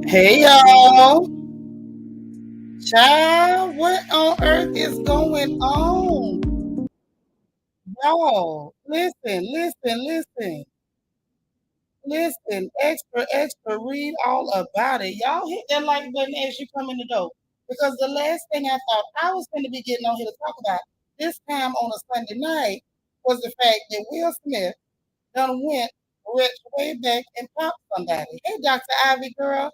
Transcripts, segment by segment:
Hey y'all, child, what on earth is going on? Y'all, listen, extra, read all about it. Y'all hit that like button as you come in the door. Because the last thing I thought I was going to be getting on here to talk about this time on a Sunday night was the fact that Will Smith done went rich way back and popped somebody. Hey, Dr. Ivy girl,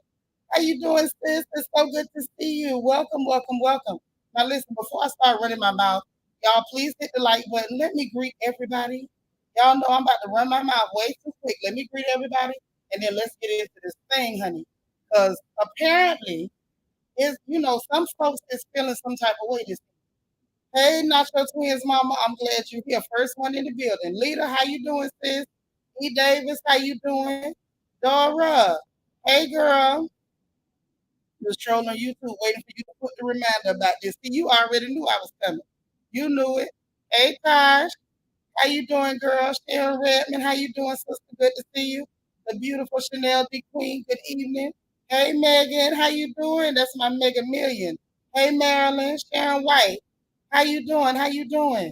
how you doing, sis? It's so good to see you. Welcome, welcome, welcome. Now listen, before I start running my mouth, y'all please hit the like button. Let me greet everybody. Y'all know I'm about to run my mouth way too quick. Let me greet everybody, and then let's get into this thing, honey. Because apparently, some folks is feeling some type of way this. Hey, Nacho Twins, mama, I'm glad you're here. First one in the building. Lita, how you doing, sis? E. Davis, how you doing? Dora, hey, girl. Was trolling on YouTube waiting for you to put the reminder about this. See, you already knew I was coming. You knew it. Hey, Tosh, how you doing, girl? Sharon Redmond, how you doing, sister? Good to see you. The beautiful Chanel D. Queen, good evening. Hey, Megan, how you doing? That's my Mega Million. Hey, Marilyn, Sharon White, how you doing? How you doing?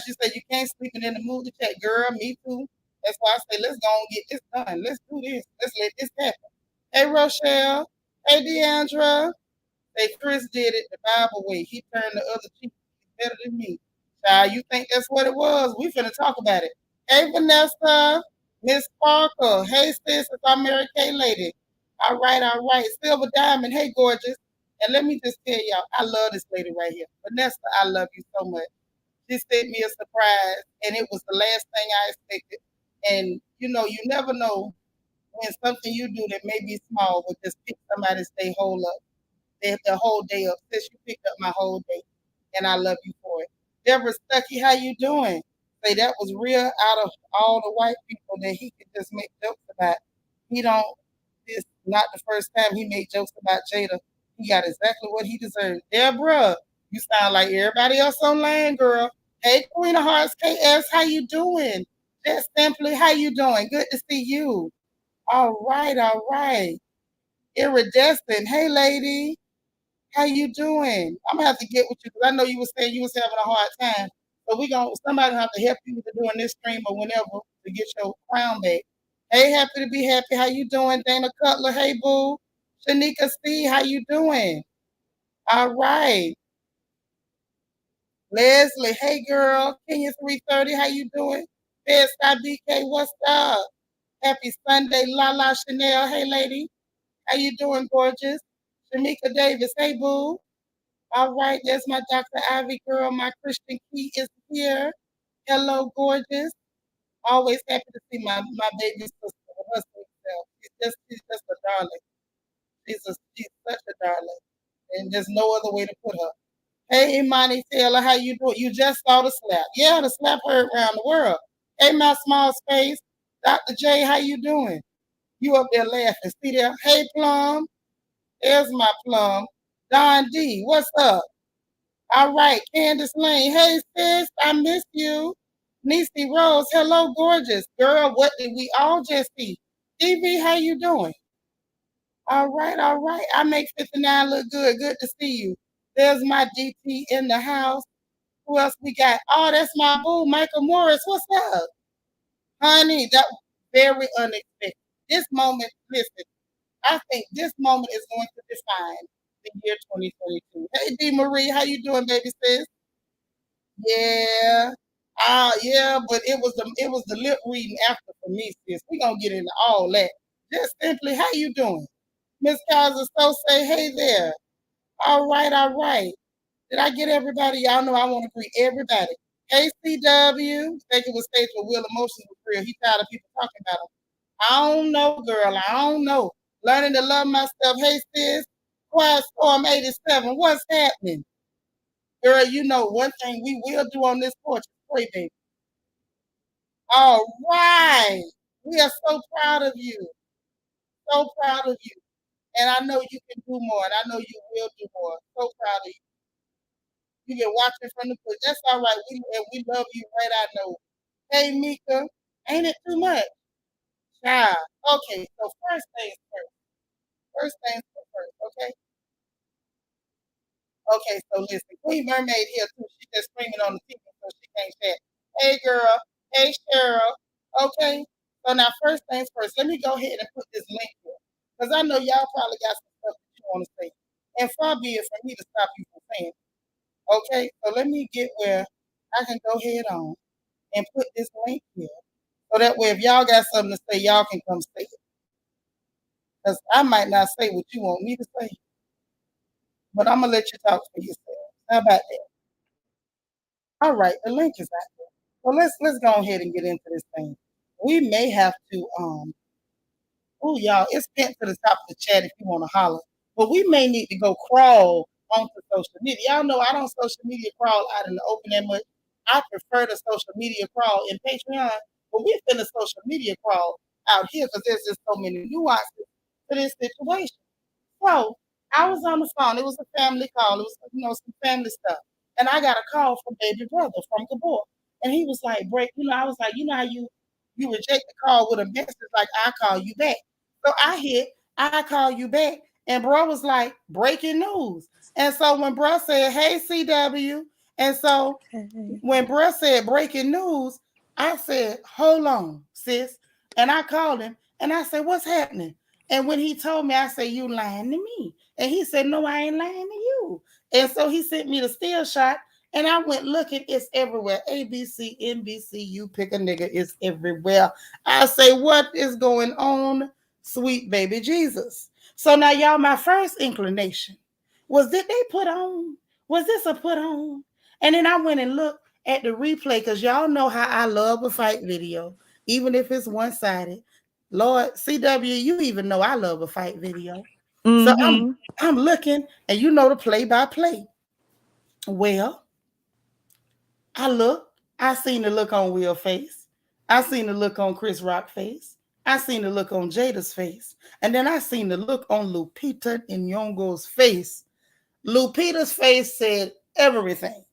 She said you can't sleep and in the mood to chat, girl. Me too. That's why I say let's go and get this done. Let's do this. Let's let this happen. Hey, Rochelle. Hey, Deandra. Say Chris did it the Bible way. He turned the other cheek. He's better than me. Child, you think that's what it was? We finna talk about it. Hey, Vanessa. Miss Sparkle. Hey, sis. It's our Mary Kay lady. All right, all right. Silver Diamond. Hey, gorgeous. And let me just tell y'all, I love this lady right here. Vanessa, I love you so much. She sent me a surprise, and it was the last thing I expected. And you never know when something you do that may be small will just pick somebody's day whole up, the whole day up. Since you picked up my whole day, and I love you for it. Deborah Stuckey, how you doing? Say that was real out of all the white people that he could just make jokes about. He don't. It's not the first time he made jokes about Jada. He got exactly what he deserved. Deborah, you sound like everybody else online, girl. Hey, Queen of Hearts, KS, how you doing? Just simply, how you doing? Good to see you. All right, all right. Iridescent, hey, lady. How you doing? I'm gonna have to get with you because I know you were saying you was having a hard time. So somebody gonna have to help you with doing this stream or whenever to get your crown back. Hey, happy to be happy. How you doing, Dana Cutler? Hey, boo. Shanika C, how you doing? All right. Leslie, hey girl. Kenya 330, how you doing? Bedside BK, what's up? Happy Sunday, Lala Chanel. Hey lady. How you doing, gorgeous? Shamika Davis, hey boo. All right, there's my Dr. Ivy girl. My Christian Key is here. Hello, gorgeous. Always happy to see my baby sister with her sweet self. She's just a darling. She's such a darling. And there's no other way to put her. Hey, Imani Taylor, how you doing? You just saw the slap. Yeah, the slap heard around the world. Hey, my small space. Dr. J, how you doing? You up there laughing. See there? Hey, Plum. There's my Plum. Don D, what's up? All right, Candace Lane. Hey, sis, I miss you. Niecy Rose, hello, gorgeous. Girl, what did we all just see? TV, how you doing? All right, all right. I make 59 look good. Good to see you. There's my DT in the house. Who else we got? Oh, that's my boo, Michael Morris. What's up? Honey, that was very unexpected. This moment, listen, I think this moment is going to define the year 2022. Hey, D. Marie, how you doing, baby sis? Yeah. Yeah, but it was the lip reading after for me, sis. We gonna get into all that. Just simply, how you doing? Miss Kaiser so say, hey there. All right, all right. Did I get everybody? Y'all know I want to greet everybody. Hey CW. Thank you with stage for Will Emotions was real. He tired of people talking about him. I don't know, girl. I don't know. Learning to love myself. Hey sis. Quiet Storm 87. What's happening? Girl, you know one thing we will do on this porch is pray, baby. All right. We are so proud of you. So proud of you. And I know you can do more. And I know you will do more. So proud of you. You get watching from the porch. That's all right. We love you right I know. Hey Mika. Ain't it too much? Child. Okay, so first things first. first things first, okay? Okay, so listen, Queen Mermaid here too. She just screaming on the TV so she can't chat. Hey girl, hey Cheryl. Okay. So now first things first, let me go ahead and put this link here. Because I know y'all probably got some stuff that you want to say. And far be it for me to stop you from saying it. Okay, so let me get where I can go ahead on and put this link here. So that way if y'all got something to say, y'all can come say it. Because I might not say what you want me to say, but I'm gonna let you talk for yourself. How about that? All right, the link is out there. So let's go ahead and get into this thing. We may have to oh y'all, it's pinned to the top of the chat if you want to holler. But we may need to go crawl onto social media. Y'all know I don't social media crawl out in the open that much. I prefer the social media crawl in Patreon, but we're finna social media crawl out here because there's just so many nuances to this situation. So I was on the phone. It was a family call. It was, some family stuff. And I got a call from baby brother from Gabor. And he was like, I was like, how you reject the call with a message like I call you back. So I hit, I call you back. And bro was like, breaking news. And so when bro said, hey CW, and so when bro said breaking news, I said, hold on, sis. And I called him and I said, what's happening? And when he told me, I said, you lying to me. And he said, no, I ain't lying to you. And so he sent me the still shot. And I went looking, it's everywhere. ABC, NBC, you pick a nigga, it's everywhere. I say, what is going on, sweet baby Jesus? So now, y'all, my first inclination was, did they put on? Was this a put on? And then I went and looked at the replay because y'all know how I love a fight video, even if it's one-sided. Lord, CW, you even know I love a fight video. So I'm looking, and the play-by-play. Well, I seen the look on Will's face. I seen the look on Chris Rock's face. I seen the look on Jada's face. And then I seen the look on Lupita Nyong'o's face. Lupita's face said everything.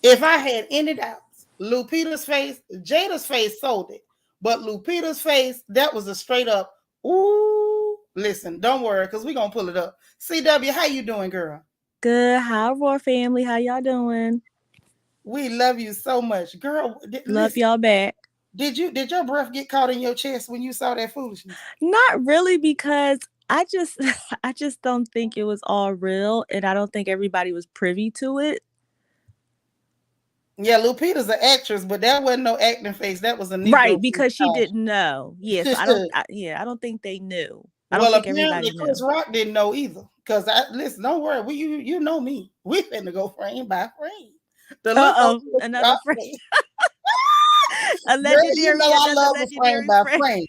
If I had any doubts, Lupita's face, Jada's face sold it. But Lupita's face, that was a straight up, ooh, listen, don't worry, because we're going to pull it up. CW, how you doing, girl? Good. Hi, Roar family. How y'all doing? We love you so much. Girl, love y'all back. Did your breath get caught in your chest when you saw that foolishness? Not really, because I just don't think it was all real, and I don't think everybody was privy to it. Yeah, Lupita's an actress, but that wasn't no acting face. That was a Negro. Right, because she didn't know. Yes, I don't think they knew. I don't think everybody knew. Chris Rock didn't know either. Because listen, don't worry, you know me. We finna go frame by frame. Another frame. A Girl, legendary. I love a frame by frame.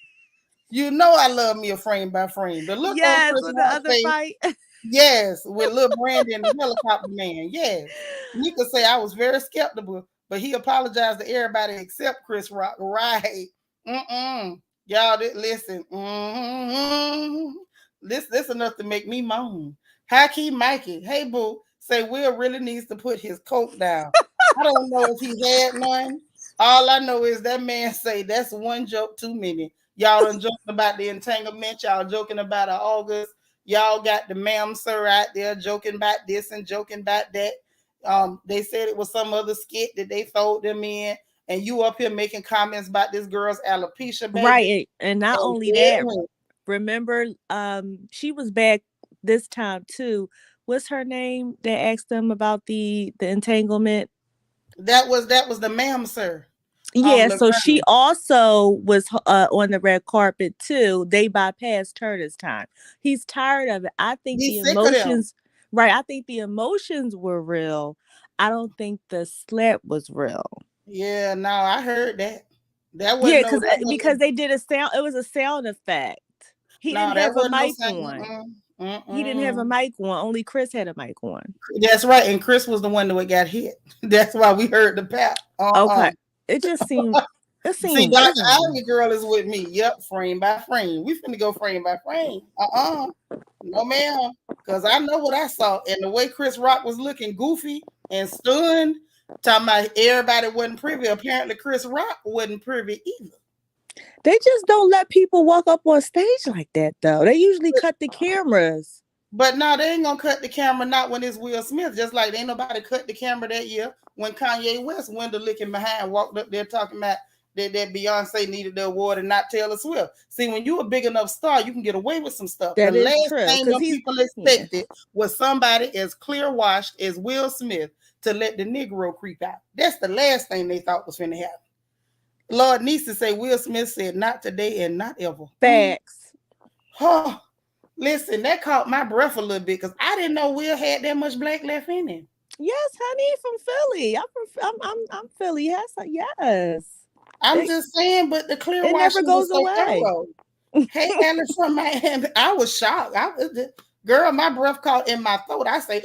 You know I love me a frame by frame. The look on Chris Rock's face. Fight. Yes, with little Brandon the helicopter man. Yes. You could say I was very skeptical, but he apologized to everybody except Chris Rock. Right. Y'all, listen. This enough to make me moan. High key Mikey. Hey, boo. Say Will really needs to put his coke down. I don't know if he's had none. All I know is that man say that's one joke too many. Y'all done joking about the entanglement. Y'all joking about August. Y'all got the ma'am sir out there joking about this and joking about that. They said it was some other skit that they throw them in, and you up here making comments about this girl's alopecia, baby. Right, and not only that, remember, she was back this time too. What's her name? They asked them about the entanglement. That was the ma'am sir. Yeah, so she also was on the red carpet too. They bypassed her this time. He's tired of it. I think the emotions, right? I think the emotions were real. I don't think the slap was real. Yeah, no, I heard that. That wasn't because they did a sound. It was a sound effect. He didn't have a mic on. He didn't have a mic on. Only Chris had a mic on. That's right, and Chris was the one that got hit. That's why we heard the pap. Okay. It just seemed. See, Dr. Ivy girl is with me. Yep, frame by frame. We finna go frame by frame. No, ma'am. Because I know what I saw. And the way Chris Rock was looking goofy and stunned, talking about everybody wasn't privy. Apparently, Chris Rock wasn't privy either. They just don't let people walk up on stage like that, though. They usually cut the cameras. But no, they ain't gonna cut the camera not when it's Will Smith. Just like ain't nobody cut the camera that year when Kanye West window looking behind walked up there talking about that Beyonce needed the award and not Taylor Swift. See, when you a big enough star, you can get away with some stuff. That The is last true. thing Because them people expected was somebody as clear washed as Will Smith to let the Negro creep out. That's the last thing they thought was finna happen. Lord needs to say Will Smith said not today and not ever. Facts. Oh, listen, that caught my breath a little bit because I didn't know Will had that much black left in him. Yes, honey, from Philly. I'm Philly. Yes, yes. I'm just saying, but the clear It never washing was goes so away. thorough. Hey, Alice from Miami, I was shocked. Girl, my breath caught in my throat. I say,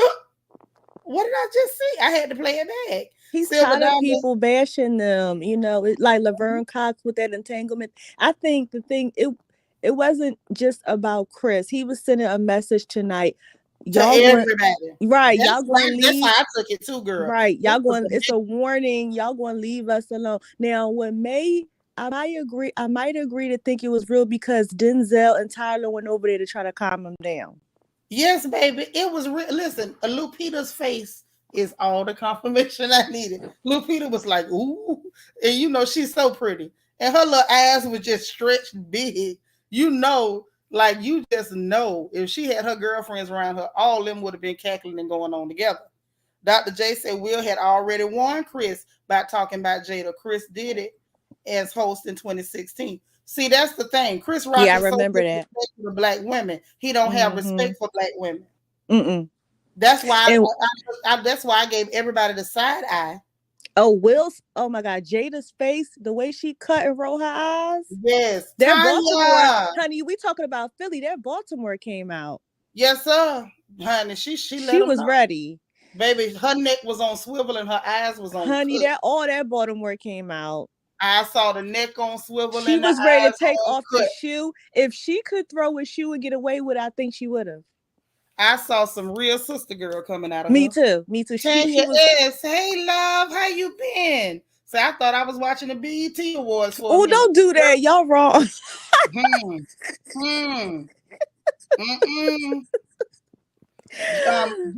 what did I just see? I had to play it back. He's Silver tired of Diamond. people bashing them. You know, like Laverne Cox with that entanglement. I think the thing it wasn't just about Chris. He was sending a message tonight. To everybody. Right. Y'all going to leave. That's how I took it too, girl. Right. Y'all going, it's a warning. Y'all going to leave us alone. Now, when May, I might agree to think it was real because Denzel and Tyler went over there to try to calm him down. Yes, baby. It was real. Listen, Lupita's face is all the confirmation I needed. Lupita was like, ooh. And you know, she's so pretty. And her little eyes were just stretched big. You know, like you just know if she had her girlfriends around her, all of them would have been cackling and going on together. Dr. J said Will had already warned Chris about talking about Jada. Chris did it as host in 2016. See, that's the thing. Chris Rock I is remember so that. disrespectful to black women. He don't have respect for black women. Mm-mm. That's why that's why I gave everybody the side eye. Oh, Will's, oh my God, Jada's face, the way she cut and rolled her eyes. Yes. That Baltimore, honey, we talking about Philly. That Baltimore came out. Yes, sir. Honey, she was ready. Baby, her neck was on swivel and her eyes was on honey, all that Baltimore came out. I saw the neck on swivel. She and was ready to take off the shoe. If she could throw a shoe and get away with it, I think she would have. I saw some real sister girl coming out of Me her. too. Me too. She was, hey love, how you been? So I thought I was watching the BET Awards for a minute. Don't do that. Y'all wrong.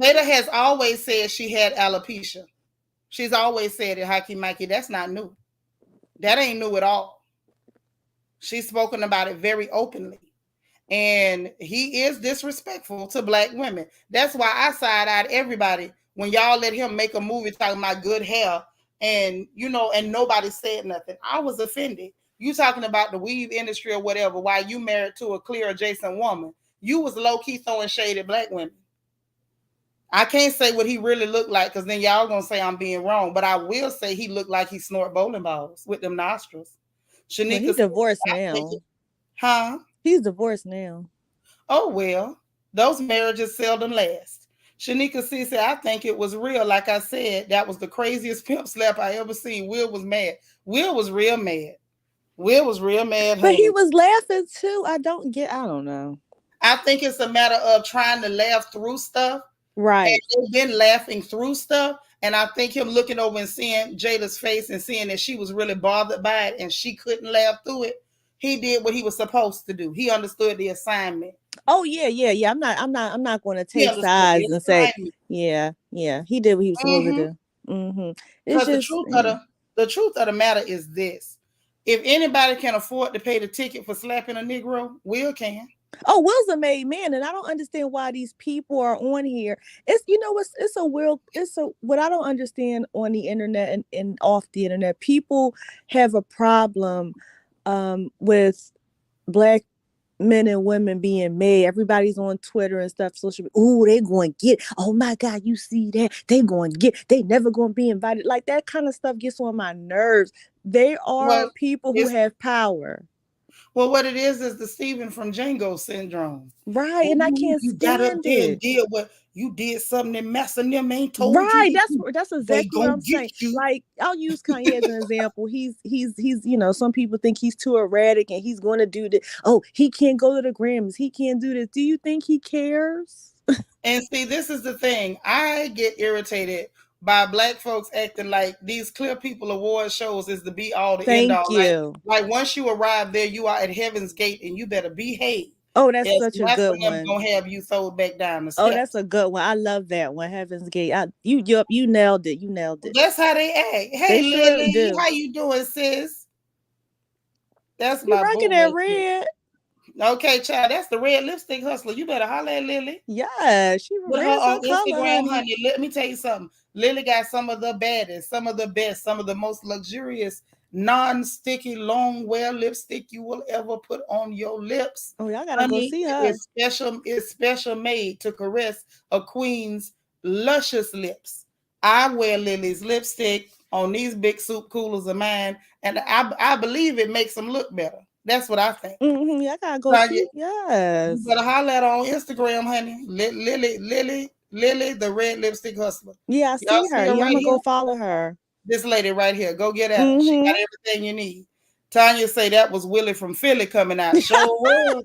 Jada has always said she had alopecia. She's always said it, Hikey Mikey. That's not new. That ain't new at all. She's spoken about it very openly. And he is disrespectful to black women. That's why I side-eyed everybody when y'all let him make a movie talking about good hair and, you know, and nobody said nothing. I was offended. You talking about the weave industry or whatever while you married to a clear adjacent woman. You was low-key throwing shade at black women. I can't say what he really looked like because then y'all gonna say I'm being wrong. But I will say he looked like he snort bowling balls with them nostrils. Shanika, he's divorced now. Huh? He's divorced now. Oh well, those marriages seldom last. Shanika C said, I think it was real. Like I said, that was the craziest pimp slap I ever seen. Will was mad. Will was real mad. Will was real mad. But he was laughing too. I don't know. I think it's a matter of trying to laugh through stuff. Right. And they've been laughing through stuff. And I think him looking over and seeing Jada's face and seeing that she was really bothered by it and she couldn't laugh through it. He did what he was supposed to do. He understood the assignment. Oh yeah. I'm not going to take sides and say, yeah. He did what he was supposed to do. Mm-hmm. Because the truth of the matter is this: if anybody can afford to pay the ticket for slapping a Negro, Will can. Oh, Will's a made man, and I don't understand why these people are on here. It's what I don't understand on the internet and off the internet. People have a problem with black men and women being made. Everybody's on Twitter and stuff, social media. Oh, they going to get, oh my God, you see that? They never going to be invited. Like that kind of stuff gets on my nerves. They are people who have power. Well, what it is the Stephen from Django syndrome. Right, and I can't stand it. You did something that messing them ain't told right, you. Right, that's exactly what I'm saying. You. Like, I'll use Kanye as an example. He's some people think he's too erratic and he's going to do this. Oh, he can't go to the Grammys. He can't do this. Do you think he cares? And see, this is the thing. I get irritated by black folks acting like these Clear People award shows is the be all, the end Thank all. you. Like once you arrive there, you are at Heaven's Gate, and you better behave. Oh, that's Else such a nothing good them one. gonna have you thrown back down the Oh, that's steps. a good one. I love that one. Heaven's Gate. You nailed it. You nailed it. That's how they act. Hey, They sure Lily, do. how you doing, sis? That's You my rocking boo that right there. red? Okay, child, that's the red lipstick hustler. You better holler at Lily. Yeah, With her red's her on color, Instagram, honey. honey. Let me tell you something. Lily got some of the baddest, some of the best, some of the most luxurious, non-sticky, long wear lipstick you will ever put on your lips. Oh, y'all gotta go Honey, see her. it's special made to caress a queen's luscious lips. I wear Lily's lipstick on these big soup coolers of mine, and I believe it makes them look better. That's what I think. Y'all gotta go Now, you see. Yes. better holler at her on Instagram, honey. Lily, the red lipstick hustler. Yeah, I Y'all see see her. her Yeah, I'm right gonna here? go follow her. This lady right here. Go get at her. She got Mm-hmm. everything you need. Tanya say that was Willie from Philly coming out. Show was.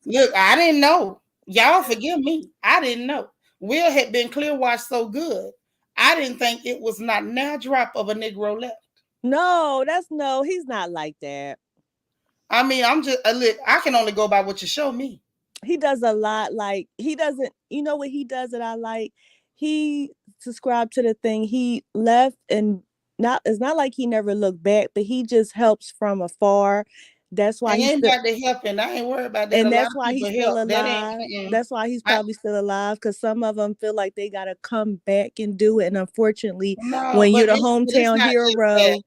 Look, I didn't know. Y'all forgive me. I didn't know. Will had been clear washed so good. I didn't think it was not now drop of a Negro left. No, he's not like that. I mean, I'm just look, I can only go by what you show me. He does a lot. Like he doesn't. You know what he does that I like. He subscribed to the thing. He left and not. It's not like he never looked back, but he just helps from afar. That's why And he's ain't still. about to helping. I ain't worried about that. A And lot that's of why people he's still help. That ain't. alive. Mm-mm. That's why he's I, probably still alive because some of them feel like they gotta come back and do it. And unfortunately, no, when you're but the it's hometown not just that. hero,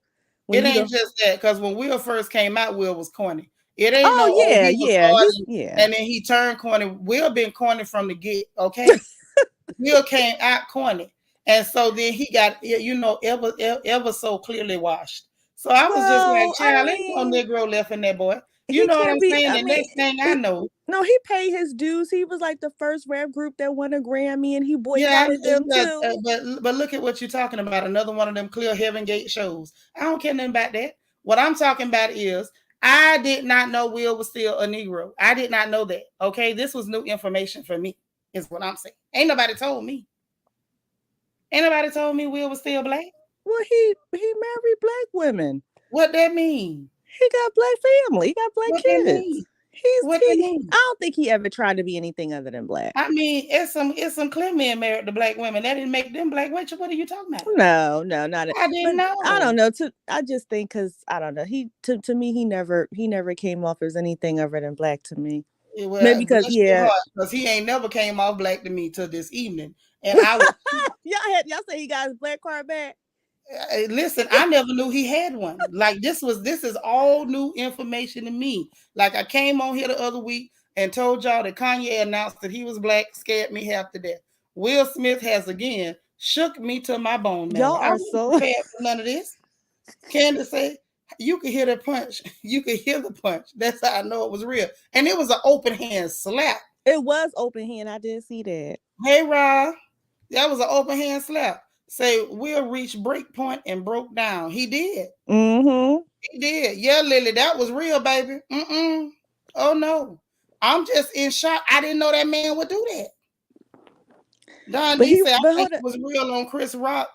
when It you ain't the just that. Because when Will first came out, Will was corny. It ain't no, oh oh, yeah, he was yeah, he's hard yeah. and then he turned corny. Will been corny from the get, okay? Will came out corny. And so then he got, ever so clearly washed. So I was just like, Well, I child, ain't no mean, Negro left in that boy. You he know what can't I'm be. saying? I The mean, next thing I know, no, he paid his dues. He was like the first rap group that won a Grammy, and he yeah, boycotted them yeah, too. but look at what you're talking about. Another one of them clear heaven gate shows. I don't care nothing about that. What I'm talking about is I did not know Will was still a Negro. I did not know that. Okay, this was new information for me. Is what I'm saying. Ain't nobody told me. Ain't nobody told me Will was still black. Well, he married black women. What that mean? He got black family. He got black What that kids. mean? What that I mean? don't think he ever tried to be anything other than black. I mean, it's some clear men married to black women. That didn't make them black. What are you talking about? No, no, not it. I But didn't I know. don't know. I just think because I don't know. To me he never came off as anything other than black to me. Well, Maybe because bless your yeah. heart, because he ain't never came off black to me till this evening, and I was Y'all say he got his black card back. listen. I never knew he had one. Like this is all new information to me. Like I came on here the other week and told y'all that Kanye announced that he was black, scared me half to death. Will Smith has again shook me to my bone marrow. Y'all I are wasn't so prepared for none of this. Candace say, you could hear the punch. You could hear the punch. That's how I know it was real. And it was an open hand slap. it was open hand. I did see that. Hey, Rob, that was an open hand slap. Say, Will reach break point and broke down. He did. Mm-hmm. He did. Yeah, Lily, that was real, baby. Mm-mm. Oh, no. I'm just in shock. I didn't know that man would do that. Don D said, But I think hold it on. was real on Chris Rock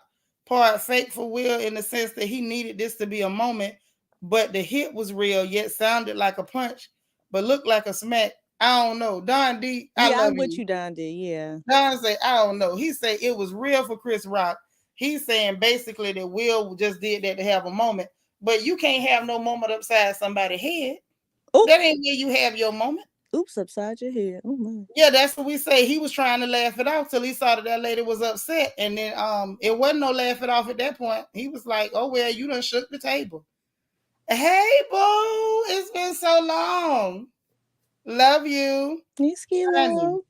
part, fake for Will in the sense that he needed this to be a moment, but the hit was real, yet sounded like a punch, but looked like a smack. I don't know. Don D, I Yeah, love I'm with you. you, Don D. Yeah. Don say, I don't know. He said it was real for Chris Rock. He's saying basically that Will just did that to have a moment, but you can't have no moment upside somebody's head. Oh, That ain't where you have your moment. oops, upside your head. Oh my. Yeah, that's what we say. He was trying to laugh it off till he saw that lady was upset, and then it wasn't no laugh it off at that point. He was like, "Oh well, you done shook the table." Hey, boo, it's been so long. Love you, Hey, honey. Skilo.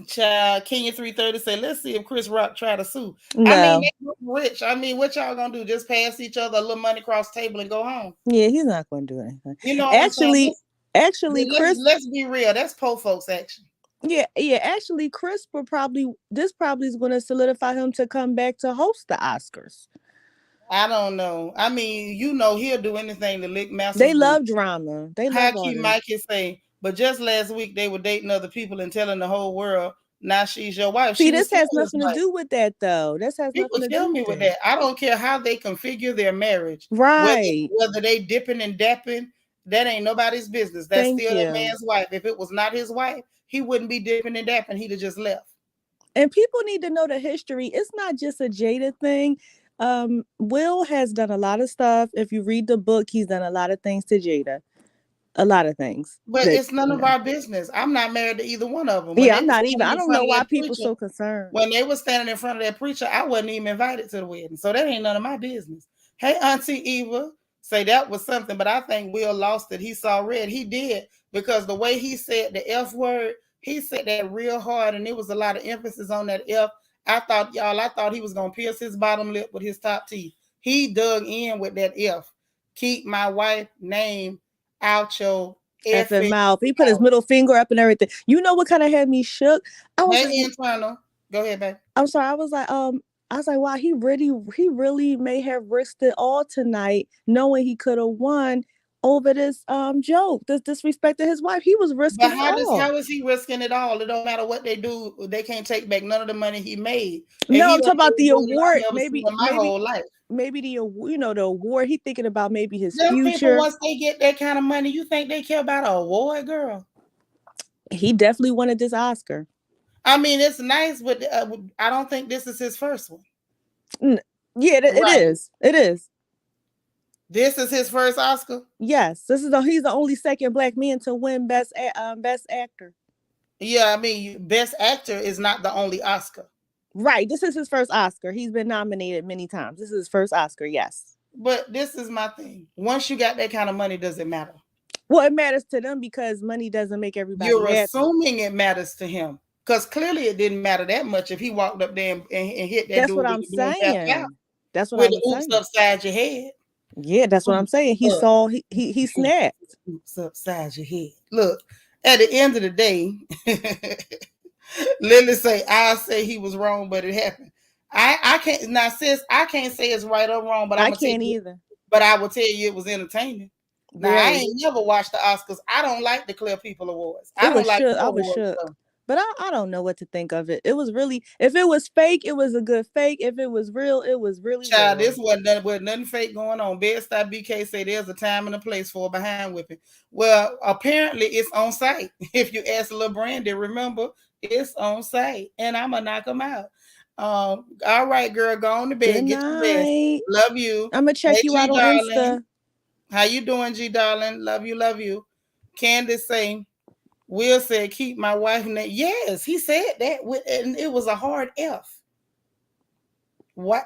Child, Kenya 330 said, "Let's see if Chris Rock try to sue." I mean, No. they rich. I mean, what y'all gonna do? Just pass each other a little money across the table and go home? Yeah, he's not going to do anything. You know what I'm saying? Actually, actually, Chris. Let's be real. That's po folks action. Yeah. Actually, Chris will probably. This probably is going to solidify him to come back to host the Oscars. I don't know. I mean, he'll do anything to lick They Master's love boots. drama. They How love all cute that. Mike is saying, but just last week they were dating other people and telling the whole world Now she's your wife. See, She was this still has his nothing to wife. do with that, though. This has People nothing to kill do me with with that. that. I don't care how they configure their marriage, Right. whether they dipping and dapping. That ain't nobody's business. That's Thank still that you. man's wife. If it was not his wife, he wouldn't be dipping and dapping. He'd have just left. And people need to know the history. It's not just a Jada thing. Will has done a lot of stuff. If you read the book, he's done a lot of things to Jada. A lot of things But that, it's none of our business. I'm not married to either one of them. When Yeah, they I'm were not even. standing I in don't front know of why that people preacher, so concerned. when they were standing in front of that preacher, I wasn't even invited to the wedding. So that ain't none of my business. Hey, Auntie Eva, say that was something, but I think Will lost it. He saw red. He did, because the way he said the F word, he said that real hard, and there was a lot of emphasis on that F. I thought he was gonna pierce his bottom lip with his top teeth. He dug in with that F. Keep my wife name out your Effing effing mouth. He put his mouth. middle finger up and everything. You know what kind of had me shook? I was Hey, like, internal. Go ahead, babe. I'm sorry. I was like, wow, he really may have risked it all tonight, knowing he could have won over this joke, this disrespect to his wife. He was But risking it all. how is he risking it all? It don't matter what they do, they can't take back none of the money he made. And No, he I'm done talking about did the more than award. I've ever seen in my whole life. Maybe the award. He thinking about maybe his Them people, future. once they get that kind of money, you think they care about an award, girl? He definitely wanted this Oscar. I mean, it's nice, but I don't think this is his first one. Yeah, it Right. is. It is. This is his first Oscar. Yes, he's the only second black man to win best actor. Yeah, I mean, best actor is not the only Oscar. Right. This is his first Oscar. He's been nominated many times. This is his first Oscar. Yes. But this is my thing. Once you got that kind of money, does it matter? Well, it matters to them because money doesn't make everybody You're happy. assuming it matters to him, because clearly it didn't matter that much if he walked up there and hit that That's what dude with I'm the doing tap tap saying. That's what I with the was oops saying. upside your head. Yeah, that's what I'm Oops saying. He up, saw he snapped. oops upside your head. Look, at the end of the day, Lily say, I'll say he was wrong, but it happened. I can't now, sis, I can't say it's right or wrong, but I'm I gonna tell can't you, either. but I will tell you it was entertaining. Now I Very. ain't never watched the Oscars. I don't like the Clear People Awards. I It don't was like shook. no I was awards shook. stuff. But I don't know what to think of it. It was really, if it was fake, it was a good fake. If it was real, it was really Child, real. this wasn't nothing fake going on. Bed-Stuy BK say there's a time and a place for a behind whipping. Well, apparently it's on site. If you ask Lil Brandy, remember, it's on site. And I'm going to knock them out. All right, girl, go on to Good bed. Get your rest. night. Love you. I'm gonna check Hey, you G, out on darling. Insta. How you doing, G, darling? Love you, love you. Candace say, Will said, keep my wife name. Yes, he said that. And it was a hard F. What?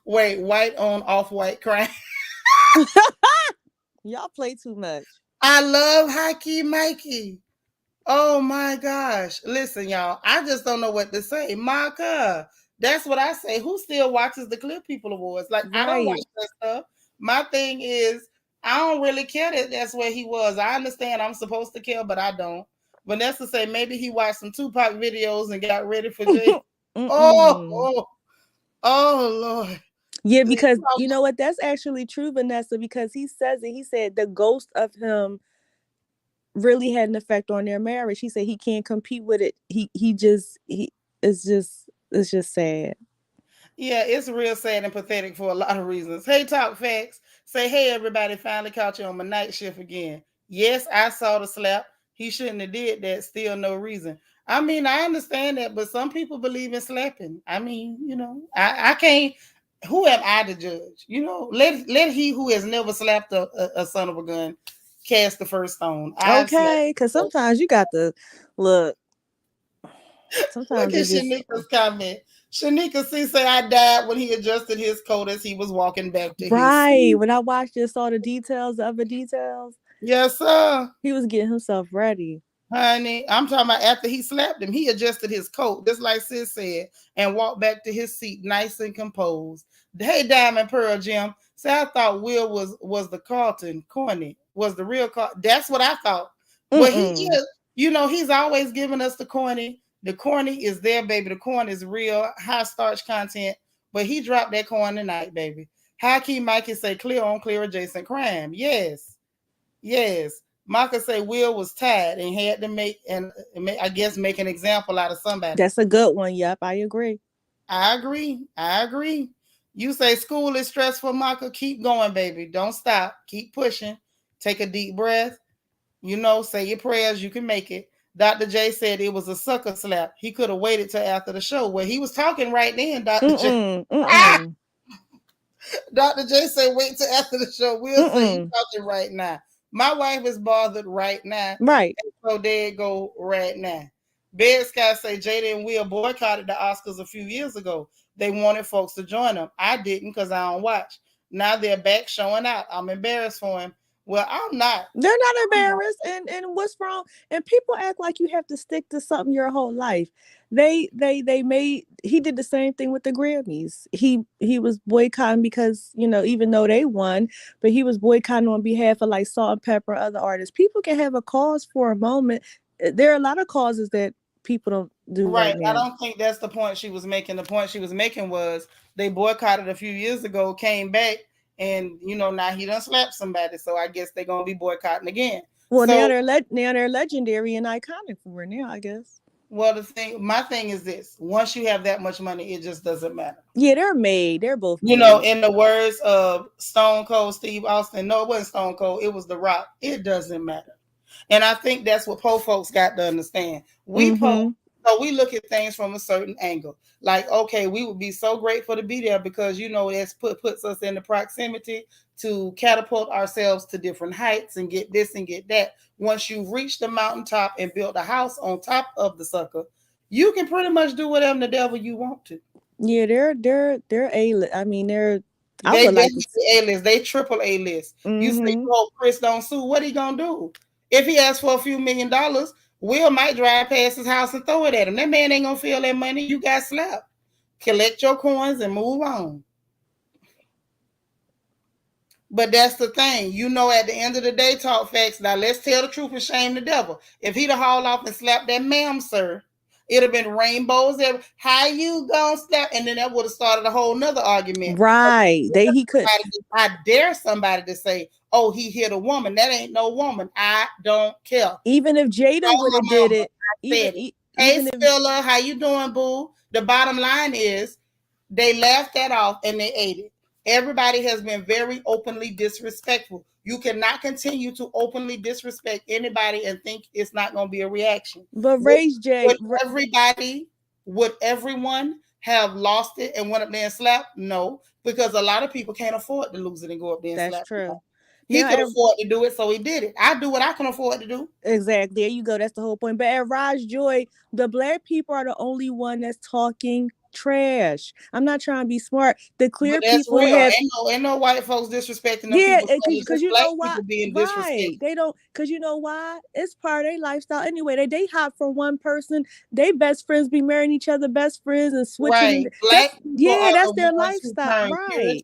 Wait, white on off-white crime. Y'all play too much. I love Hockey Mikey. Oh my gosh. Listen, y'all, I just don't know what to say. Maka. That's what I say. Who still watches the Clear People Awards? Like, I don't watch Right. that stuff. My thing is, I don't really care that that's where he was. I understand I'm supposed to care, but I don't. Vanessa say maybe he watched some Tupac videos and got ready for Jay. Oh, Mm-mm. oh, oh, Lord. Yeah, because you know what? That's actually true, Vanessa, because he says it. He said the ghost of him really had an effect on their marriage. He said he can't compete with it. He it's just sad. Yeah, it's real sad and pathetic for a lot of reasons. Hey, Talk Facts. Say, hey, everybody, finally caught you on my night shift again. Yes, I saw the slap. He shouldn't have did that. Still no reason. I mean, I understand that, but some people believe in slapping. I mean, I can't. Who am I to judge? Let he who has never slapped a son of a gun cast the first stone. I've slapped. Okay, because sometimes you got to look. Look Sometimes at it just Shanika's comment. Shanika C say I died when he adjusted his coat as he was walking back to his right. seat. When I watched it, saw the details, the other details, Yes, sir. he was getting himself ready. Honey, I'm talking about after he slapped him, he adjusted his coat, just like Sis said, and walked back to his seat, nice and composed. Hey, Diamond Pearl Jim. Say I thought Will was the Carlton corny, was the real Carlton. That's what I thought. But he Mm-mm. is, he's always giving us the corny. The corny is there, baby. The corn is real, high starch content. But he dropped that corn tonight, baby. High key Mikey say clear on clear adjacent crime. Yes. Yes. Maka say Will was tired and had to I guess make an example out of somebody. That's a good one. Yep, I agree. I agree. I agree. You say school is stressful, Maka. Keep going, baby. Don't stop. Keep pushing. Take a deep breath. Say your prayers. You can make it. Dr. J said it was a sucker slap. He could have waited till after the show. Well, he was talking right then, Dr. J. Dr. J said, wait till after the show. We'll say you talking right now. My wife is bothered right now. Right. And so there it go right now. Bed Sky say Jada and Will boycotted the Oscars a few years ago. They wanted folks to join them. I didn't because I don't watch. Now they're back showing out. I'm embarrassed for him. Well, I'm not. They're not embarrassed. And what's wrong? And people act like you have to stick to something your whole life. They made he did the same thing with the Grammys. He was boycotting because, even though they won, but he was boycotting on behalf of like Salt and Pepper, other artists. People can have a cause for a moment. There are a lot of causes that people don't do right now. I don't think that's the point she was making. The point she was making was they boycotted a few years ago, came back, and now he done slapped somebody. So I guess they're gonna be boycotting again. Well, so, now they're legendary and iconic for now, I guess. Well, my thing is this: once you have that much money, it just doesn't matter. Yeah, they're made. They're both made. In the words of Stone Cold Steve Austin, no, it wasn't Stone Cold, it was The Rock. It doesn't matter. And I think that's what po folks got to understand. So we look at things from a certain angle. Like, okay, we would be so grateful to be there because that's puts us in the proximity to catapult ourselves to different heights and get this and get that. Once you've reached the mountaintop and built a house on top of the sucker, you can pretty much do whatever the devil you want to. Yeah, they're A-list. I mean, they A-list. They triple A-list. You say, oh, Chris don't sue. What he gonna do? If he asks for a few $1 million, Will might drive past his house and throw it at him. That man ain't gonna feel that money. You got slapped. Collect your coins and move on. But that's the thing. At the end of the day, talk facts. Now let's tell the truth and shame the devil. If he'd have hauled off and slapped that ma'am, sir, it'd have been rainbows. How you gonna slap? And then that would have started a whole nother argument. Right. He could. I dare somebody to say, oh, he hit a woman. That ain't no woman. I don't care. Even if Jada would have did it. Hey, Spiller, how you doing, boo? The bottom line is they laughed that off and they ate it. Everybody has been very openly disrespectful. You cannot continue to openly disrespect anybody and think it's not going to be a reaction. But Rage J, would everyone have lost it and went up there and slapped? No, because a lot of people can't afford to lose it and go up there and slap. That's true. He could afford to do it, so he did it. I do what I can afford to do. Exactly. There you go. That's the whole point. But at Raj Joy, the black people are the only one that's talking trash. I'm not trying to be smart. The clear people real. have ain't no white folks disrespecting them. Yeah, because you know why? Right. They don't, because you know why? It's part of their lifestyle anyway. They hop from one person. They best friends be marrying each other, best friends and switching. Right. That's their lifestyle. Right.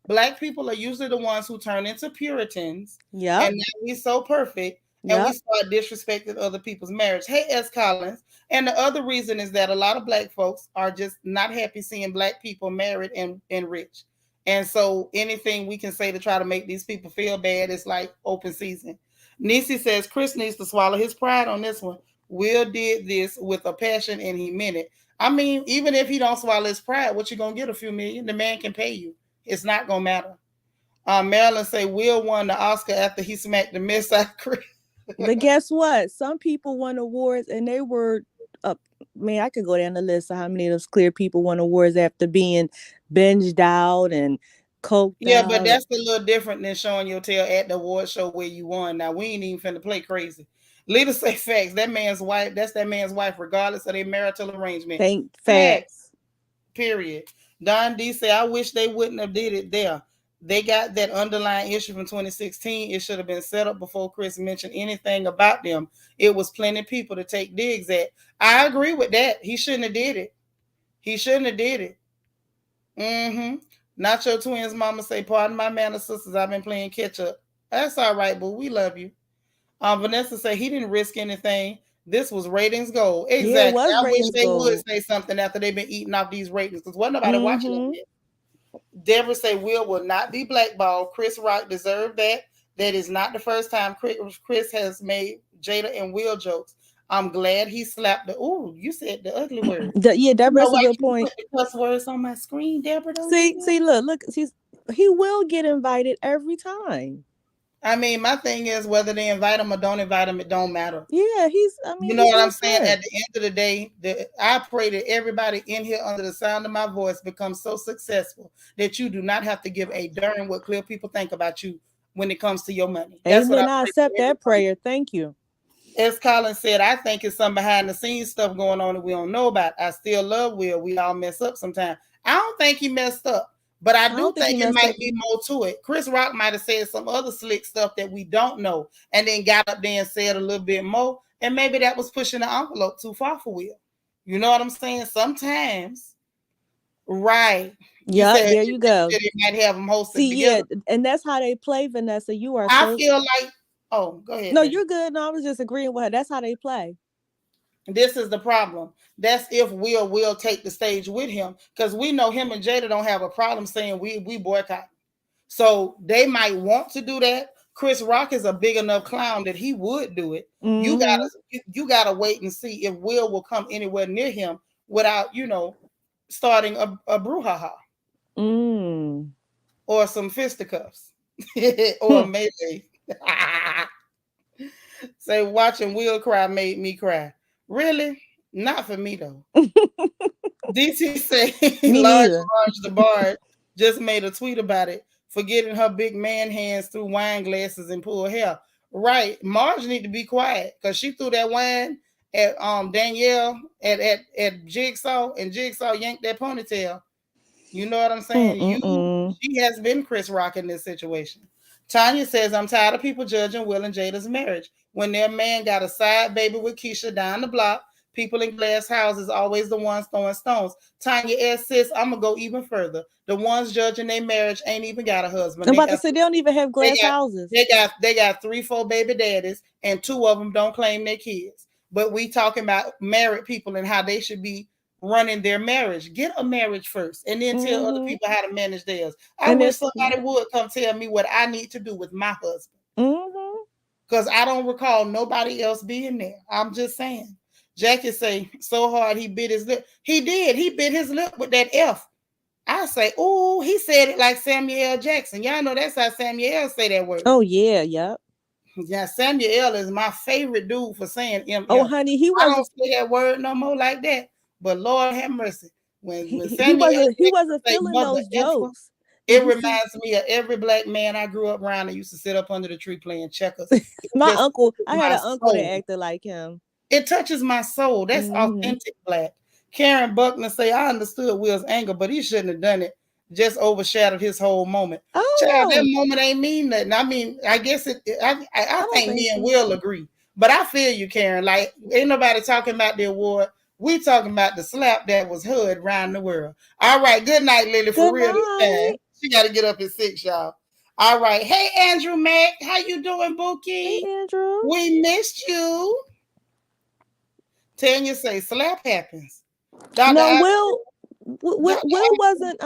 Black people are usually the ones who turn into Puritans. Yeah. And now we're so perfect. And we start disrespecting other people's marriage. Hey, S. Collins. And the other reason is that a lot of black folks are just not happy seeing black people married and rich. And so anything we can say to try to make these people feel bad is like open season. Nisi says Chris needs to swallow his pride on this one. Will did this with a passion and he meant it. I mean, even if he don't swallow his pride, what you gonna get a few million? The man can pay you. It's not gonna matter. Marilyn say Will won the Oscar after he smacked the mess out of Chris. But guess what? Some people won awards and they were man, I could go down the list of how many of those clear people won awards after being binged out and coked out. But that's a little different than showing your tail at the award show where you won. Now, we ain't even finna play crazy. Leader say facts. That's that man's wife, regardless of their marital arrangement. Facts. Period. Don D say, I wish they wouldn't have did it there. They got that underlying issue from 2016. It should have been set up before Chris mentioned anything about them. It was plenty of people to take digs at. I agree with that. He shouldn't have did it. Nacho Twins mama say, pardon my manner, sisters. I've been playing catch up. That's all right, boo. We love you. Vanessa say he didn't risk anything. This was ratings gold. Exactly. Yeah, I wish they would say something after they've been eating off these ratings because wasn't nobody watching it yet. Deborah say Will not be blackballed. Chris Rock deserved that. That is not the first time Chris has made Jada and Will jokes. I'm glad he slapped the. Ooh, you said the ugly word. Yeah, You know that's a why good you point. put the cuss words on my screen, Deborah? Don't do See, that. look, he will get invited every time. I mean, my thing is whether they invite him or don't invite him, it don't matter. Yeah, You know he's what their I'm saying? At friend. the end of the day, I pray that everybody in here under the sound of my voice becomes so successful that you do not have to give a darn what clear people think about you when it comes to your money. That's what I Amen. I pray for accept that everybody. prayer. Thank you. As Colin said, I think it's some behind the scenes stuff going on that we don't know about. I still love Will. We all mess up sometimes. I don't think he messed up, but I I do don't think he think it messed might up. be more to it. Chris Rock might have said some other slick stuff that we don't know, and then got up there and said a little bit more, and maybe that was pushing the envelope too far for Will. You know what I'm saying? Sometimes, right? You Yep, said there you go. they might have them hosted See, yeah, together. and that's how they play, Vanessa. You are I so feel like, oh, go ahead, no, baby. you're good. No, I was just agreeing with her. That's how they play. This is the problem. That's if Will take the stage with him, because we know him and Jada don't have a problem saying we boycott. So they might want to do that. Chris Rock is a big enough clown that he would do it. Mm-hmm. You gotta wait and see if Will come anywhere near him without starting a brouhaha Mm. or some fisticuffs or a melee. Say watching Will cry made me cry. Really? Not for me though. DT say Me Large neither. Marge the Bard just made a tweet about it, forgetting her big man hands through wine glasses and pull hair. Right, Marge need to be quiet because she threw that wine at Danielle at Jigsaw, and Jigsaw yanked that ponytail. You know what I'm saying? Mm-mm-mm. She has been Chris Rock in this situation. Tanya says, I'm tired of people judging Will and Jada's marriage. When their man got a side baby with Keisha down the block, people in glass houses always the ones throwing stones. Tanya S says, I'm gonna go even further. The ones judging their marriage ain't even got a husband. I'm They about to got say they don't even have they glass got houses. they got 3, 4 baby daddies, and 2 of them don't claim their kids. But we talking about married people and how they should be running their marriage. Get a marriage first, and then tell other Mm-hmm. people how to manage theirs. I And wish it's somebody would come tell me what I need to do with my husband, mm-hmm. because I don't recall nobody else being there. I'm just saying. Jackie say so hard he bit his lip. He did. He bit his lip with that F. I say, oh, he said it like Samuel L. Jackson. Y'all know that's how Samuel L. say that word. Oh yeah, yep. Yeah, Samuel is my favorite dude for saying Oh MF. honey, he I don't wasn't say that word no more like that. But Lord have mercy. When he Samuel L. wasn't he Jackson wasn't say feeling mother those effer, jokes. it Did you see reminds me of every black man I grew up around that used to sit up under the tree playing checkers. It my just uncle? touches I had my an uncle that soul. acted like him. It touches my soul. That's Mm-hmm. authentic black. Karen Buckner say, I understood Will's anger, but he shouldn't have done it. Just overshadowed his whole moment. I Child, don't that know. moment ain't mean nothing. I mean, I guess I I don't think think me and so. Will agree. But I feel you, Karen. Like, ain't nobody talking about the award. We talking about the slap that was heard around the world. All right, good night, Lily. For Good real this night. time. She got to get up at 6, y'all. All right. Hey, Andrew Mack. How you doing, Hey Bookie? Andrew. We missed you. Tanya say slap happens. Dr. No, Ivy, Dr. Will Ivy, wasn't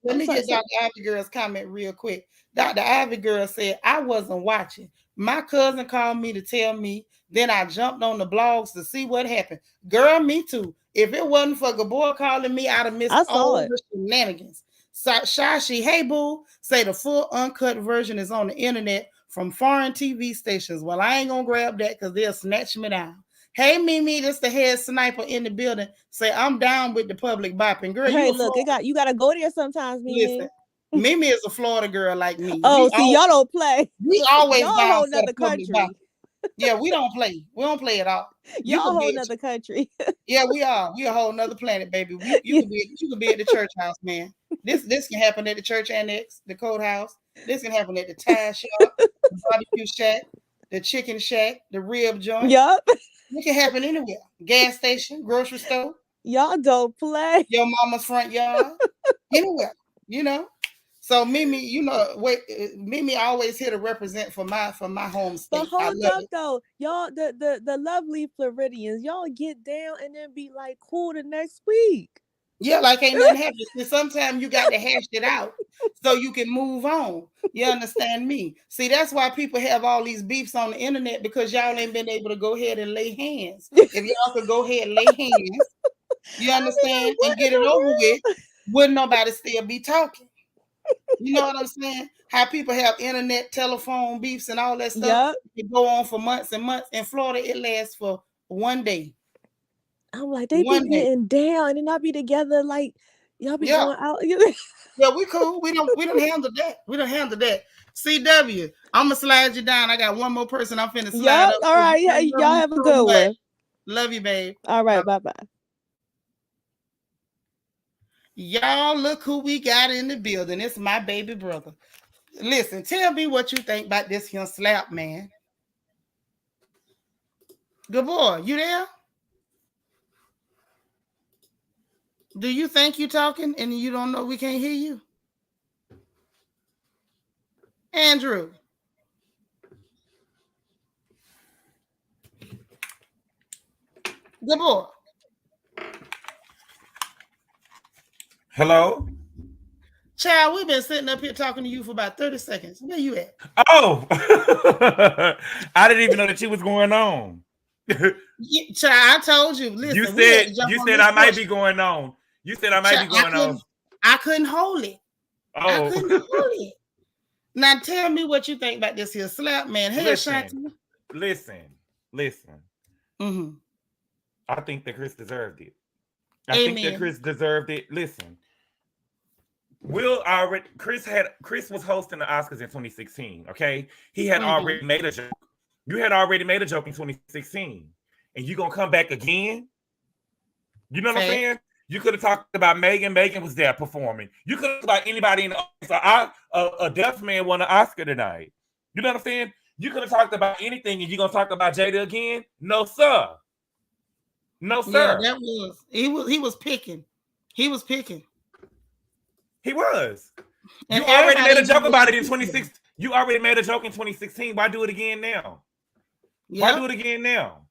let I'm me sorry, get so Dr. Ivy Girl's comment real quick. Dr. Ivy Girl said, I wasn't watching. My cousin called me to tell me. Then I jumped on the blogs to see what happened. Girl, me too. If it wasn't for Gabor calling me, I'd have missed I saw all it. the shenanigans. Shashi, hey boo, say the full uncut version is on the internet from foreign TV stations. Well, I ain't gonna grab that because they'll snatch me down. Hey Mimi, this the head sniper in the building. Say I'm down with the public bopping. Girl, Hey, you a look, Florida. you gotta go there sometimes, Listen, Mimi. Mimi is a Florida girl like me. Oh, see, y'all don't play. We always Y'all a down whole for the nother public bop. country. Yeah, we don't play. We don't play at all. You Y'all a could whole be nother country. yeah, we are. We a whole nother planet, baby. You Yeah. could be at the church house, man. This can happen at the church annex, the courthouse. This can happen at the tire shop, the barbecue shack, the chicken shack, the rib joint. Yup. It can happen anywhere. Gas station, grocery store, Y'all don't play. your mama's front yard, anywhere. You know. So Mimi, wait, Mimi always here to represent for my home But state. I hold love up it. though. Y'all the lovely Floridians, y'all get down and then be like cool the next week. Yeah, like ain't nothing happened. Sometimes you got to hash it out so you can move on. You understand me? See, that's why people have all these beefs on the internet because y'all ain't been able to go ahead and lay hands. If y'all could go ahead and lay hands, you Like, understand, what and in get it the over with, world? wouldn't nobody still be talking. You know what I'm saying? How people have internet, telephone beefs, and all that stuff. Yep. It go on for months and months. In Florida, it lasts for one day. I'm like, they be One day. getting down and then I be together like y'all be Yeah. going out. Yeah, we cool. We don't handle that. We don't handle that. CW, I'm gonna slide you down. I got one more person I'm finna slide Yep. up. All right. Yeah, I love y'all you have a so good much. one. Love you, babe. All Bye. right. Bye-bye. Y'all look who we got in the building. It's my baby brother. Listen, tell me what you think about this here slap, man. Good boy, you there? Do you think you talking and you don't know we can't hear you? Andrew. Good boy. Hello? Child, we've been sitting up here talking to you for about 30 seconds. Where you at? Oh, I didn't even know that you was going on. Yeah, child, I told you. You Listen, we had said to jump you on said this I might porch. be going on. You said I might Child, be going on. I couldn't hold it. I Oh, couldn't hold it. Now tell me what you think about this here slap, man. Hey, listen, Ashanti. listen, listen. Mm-hmm. I think that Chris deserved it. I think that Amen. Chris deserved it. Listen, Chris was hosting the Oscars in 2016. Okay, he had Mm-hmm. already made a joke. You had already made a joke in 2016, and you gonna come back again? You know what I'm Fact. saying? You could have talked about Megan. Megan was there performing. You could have talked about anybody in the audience. A deaf man won an Oscar tonight. You know what I'm saying? You could have talked about anything, and you gonna talk about Jada again? No, sir. No, Yeah, sir. that was he was picking. He was picking. He was. And You already made everybody a joke knew about what it in he said. 2016. You already made a joke in 2016. Why do it again now? Why do Yep. it again now?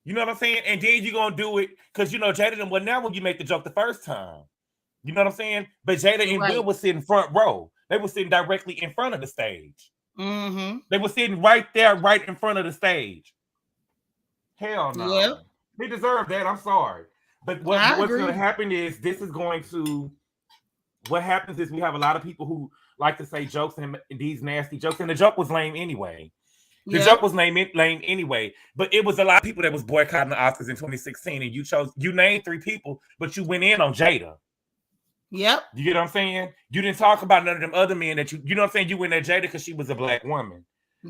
You know what I'm saying? And then you gonna do it because you know Jada didn't. Well, now when you make the joke the first time. You know what I'm saying? But Jada and Will Right. was sitting front row. They were sitting directly in front of the stage. Mm-hmm. They were sitting right there, right in front of the stage. Hell Yep. no. They deserve that. I'm sorry. But I what's going to agree. happen is this is going to. What happens is we have a lot of people who like to say jokes and these nasty jokes, and the joke was lame anyway. The Yep. joke was lame anyway, but it was a lot of people that was boycotting the Oscars in 2016, and you named 3 people, but you went in on Jada. Yep. You get what I'm saying? You didn't talk about none of them other men that you know what I'm saying? You went at Jada because she was a black woman.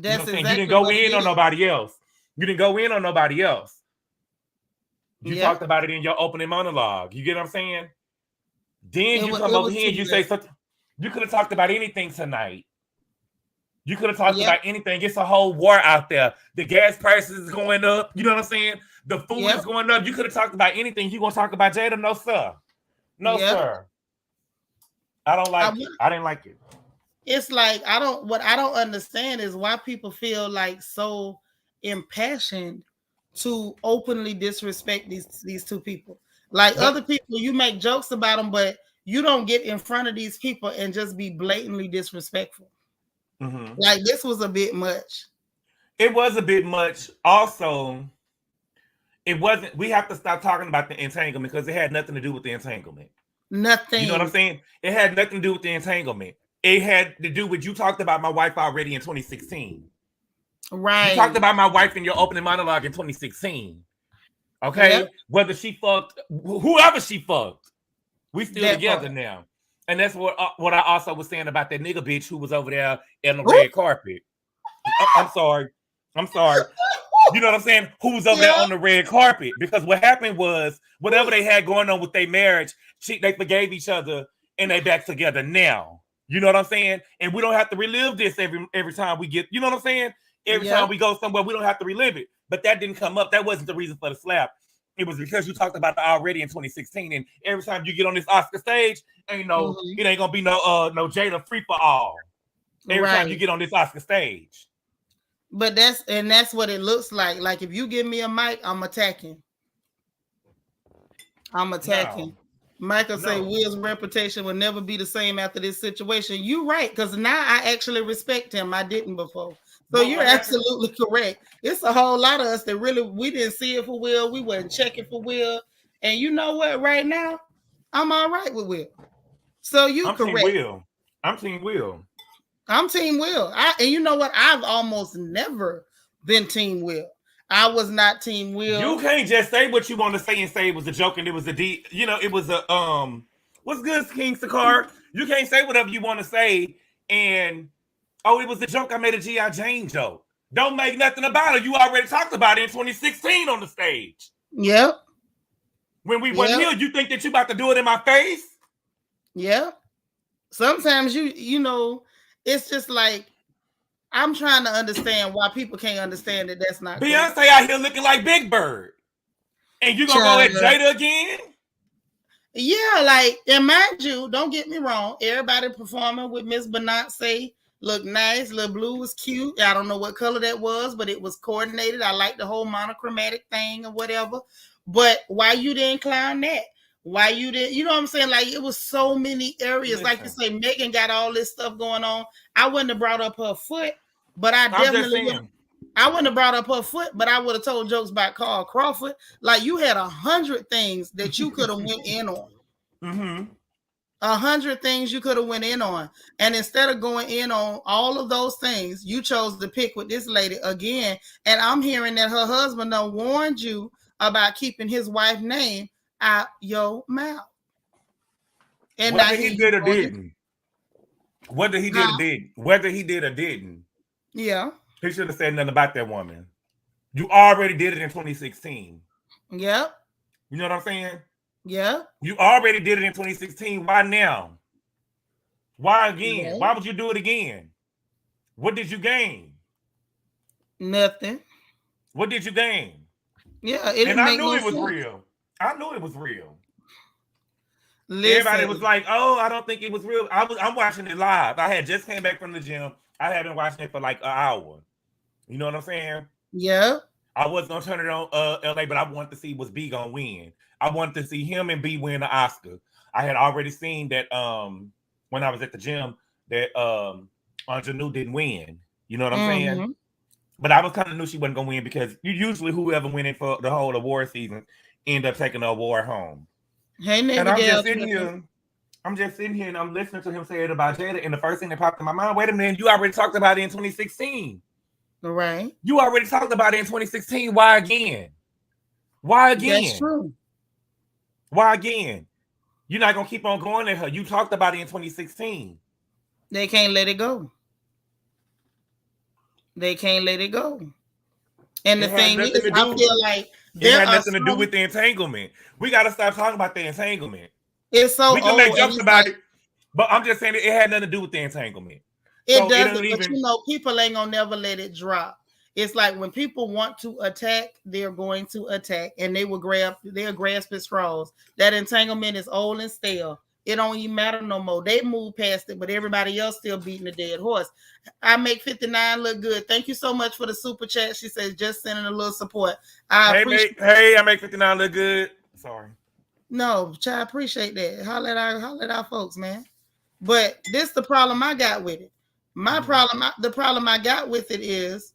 You know That's what I'm saying? You didn't exactly go what it in on is. nobody else. You didn't go in on nobody else. You Yep. talked about it in your opening monologue. You get what I'm saying? Then you come It over was here too and you say much. something. You could have talked about anything tonight. You could have talked Yep. about anything. It's a whole war out there. The gas prices is going up. You know what I'm saying? The food Yep. is going up. You could have talked about anything. You gonna talk about Jada? No, sir. No, Yep. sir. I don't I, like it. I didn't like it. it's like I don't understand is why people feel like so impassioned to openly disrespect these two people. Like But other people, you make jokes about them, but you don't get in front of these people and just be blatantly disrespectful. mhm. Like this was a bit much. It was a bit much. Also, it wasn't. We have to stop talking about the entanglement because it had nothing to do with the entanglement. You know what I'm Nothing. saying? It had nothing to do with the entanglement. It had to do with you talked about my wife already in 2016. You talked Right. about my wife in your opening monologue in 2016. Yep. Okay, whether she fucked whoever she fucked, we still That part. together now. And that's what I also was saying about that nigga bitch who was over there in the Ooh. red carpet. I'm sorry. I'm sorry. You know what I'm saying? Who was over there Yeah. on the red carpet? Because what happened was whatever they had going on with their marriage, they forgave each other and they back together now. You know what I'm saying? And we don't have to relive this every time we get. You know what I'm saying? Every time Yep. we go somewhere, we don't have to relive it. But that didn't come up. That wasn't the reason for the slap. It was because you talked about it already in 2016. And every time you get on this Oscar stage, Mm-hmm. it ain't gonna be no Jada free for all. Every time you Right. get on this Oscar stage. But that's what it looks like. Like if you give me a mic, I'm attacking. I'm No. attacking. Michael say Will's reputation will never be the same after this situation. You're right, because now I actually respect him. I didn't before. So you're absolutely correct. It's a whole lot of us that really, we didn't see it for Will. We wasn't checking for Will. And you know what? Right now, I'm all right with Will. So you correct. I'm Team Will. I'm Team Will. And you know what? I've almost never been Team Will. I was not Team Will. You can't just say what you want to say and say it was a joke and it was a D. You know, it was a What's good, King Sakar? You can't say whatever you want to say and it was a joke. I made a G.I. Jane joke. Don't make nothing about it. You already talked about it in 2016 on the stage. Yep. When we went here, you think that you about to do it in my face? Yeah. Sometimes you know, it's just like I'm trying to understand why people can't understand that that's not Beyonce cool. Out here looking like Big Bird. And you gonna go at Jada again? Yeah, like, and mind you, don't get me wrong, everybody performing with Miss Beyonce looked nice. Little Blue was cute. I don't know what color that was, but it was coordinated. I like the whole monochromatic thing or whatever. But why you didn't clown that? Why you didn't, you know what I'm saying? Like, it was so many areas. Listen. Like you say, Megan got all this stuff going on. I wouldn't have brought up her foot, but I definitely would. I wouldn't have brought up her foot, but I would have told jokes about Carl Crawford. Like, you had 100 things that you could have went in on. 100 things you could have went in on. And instead of going in on all of those things, you chose to pick with this lady again. And I'm hearing that her husband done warned you about keeping his wife's name out your mouth. And whether he did or didn't. Whether he did or didn't. Whether he did or didn't. Yeah. He should have said nothing about that woman. You already did it in 2016. Yep. You know what I'm saying? Yeah. You already did it in 2016. Why now? Why again? Yeah. Why would you do it again? What did you gain? Nothing. What did you gain? Yeah, and I knew it was real. I knew it was real. Listen. Everybody was like, "Oh, I don't think it was real." I'm watching it live. I had just came back from the gym. I had been watching it for like an hour. You know what I'm saying? Yeah. I wasn't gonna turn it on LA, but I wanted to see was B gonna win. I wanted to see him and B win the Oscar. I had already seen that when I was at the gym that Ingenue didn't win. You know what I'm saying? But I was kind of knew she wasn't gonna win because usually whoever winning for the whole award season end up taking the award home. Hey, and I'm just sitting here and I'm listening to him say it about Jada, and the first thing that popped in my mind, wait a minute, you already talked about it in 2016. Right. You already talked about it in 2016. Why again? Why again? That's true. Why again? You're not gonna keep on going at her. You talked about it in 2016. They can't let it go. They can't let it go. And the thing is, I feel like it had nothing to do with the entanglement. We got to stop talking about the entanglement. It's so we can make jokes about it, but I'm just saying it had nothing to do with the entanglement. It doesn't, but you know, people ain't gonna never let it drop. It's like when people want to attack, they're going to attack, and they'll grasp at straws. That entanglement is old and stale. It don't even matter no more. They move past it, but everybody else still beating the dead horse. I make 59 look good. Thank you so much for the super chat. She says just sending a little support. I make 59 look good. Sorry. No, I appreciate that. Holler at our folks, man. But this the problem I got with it. The problem I got with it is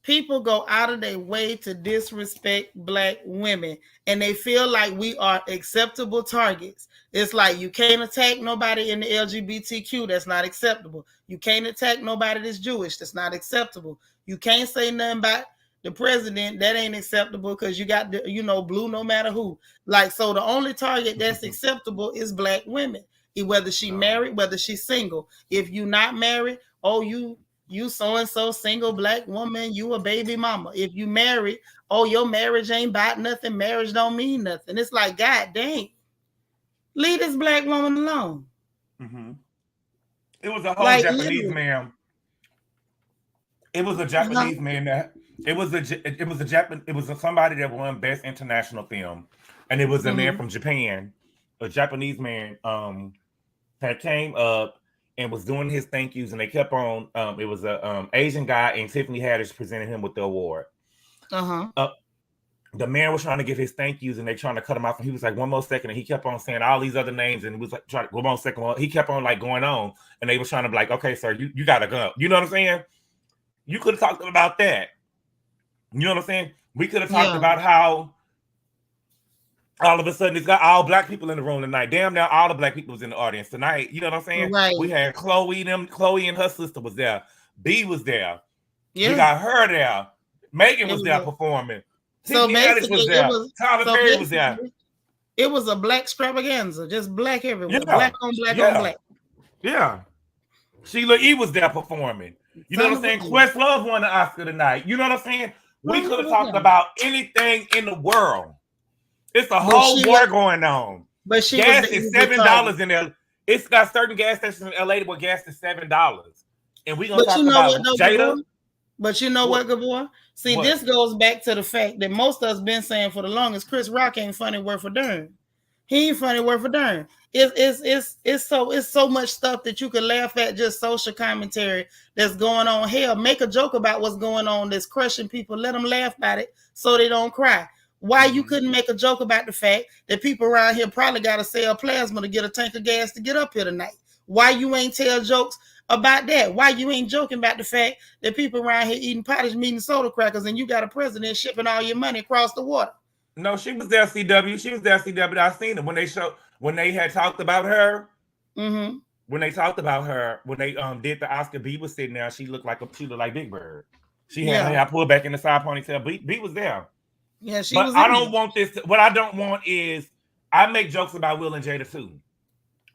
people go out of their way to disrespect Black women, and they feel like we are acceptable targets. It's like you can't attack nobody in the LGBTQ. That's not acceptable. You can't attack nobody that's Jewish. That's not acceptable. You can't say nothing about the president. That ain't acceptable because you got the, blue no matter who. Like, so the only target that's acceptable is Black women. Whether she married, whether she's single. If you not married, you so-and-so single Black woman, you a baby mama. If you married, your marriage ain't about nothing. Marriage don't mean nothing. It's like, God dang. Leave this Black woman alone. Mm-hmm. It was a whole Japanese man. It was a Japanese man that it was somebody that won Best International Film, and it was a man from Japan, a Japanese man that came up and was doing his thank yous, and they kept on. It was a Asian guy, and Tiffany Haddish presented him with the award. the man was trying to give his thank yous and they trying to cut him off. And he was like, one more second. And he kept on saying all these other names. And he was like, trying to, one more second. He kept on like going on. And they was trying to be like, okay, sir, you got to go. You know what I'm saying? You could have talked about that. You know what I'm saying? We could have talked about how all of a sudden it's got all black people in the room tonight. Damn, now all the black people was in the audience tonight. You know what I'm saying? Right. We had Chloe and her sister was there. B was there. Yeah. We got her there. Megan was there performing. So basically, was there. Tyler Perry was there. It was a black extravaganza, just black everywhere. Yeah. Black on black on black. Yeah. Sheila E. was there performing. You know what I'm saying? Questlove won the Oscar tonight. You know what I'm saying? We could have talked about anything in the world. It's a whole war going on. But gas is $7 in there. It's got certain gas stations in LA where gas is $7. And we're gonna talk about Jada. But you know what, Gabor? See, this goes back to the fact that most of us been saying for the longest, Chris Rock ain't funny worth a darn. He ain't funny worth a darn. It's so much stuff that you can laugh at, just social commentary that's going on. Hell, make a joke about what's going on that's crushing people. Let them laugh about it so they don't cry. Why you couldn't make a joke about the fact that people around here probably got to sell plasma to get a tank of gas to get up here tonight? Why you ain't tell jokes about that? Why you ain't joking about the fact that people around here eating pottage meat and soda crackers and you got a president shipping all your money across the water? No, she was there, CW. She was there, CW. I seen it when they had talked about her. Mm-hmm. When they talked about her, when they did the Oscar, B was sitting there. She looked like Big Bird. She had her hair pulled back in the side ponytail. B was there. Yeah, she but was. I don't want this. What I don't want is I make jokes about Will and Jada too,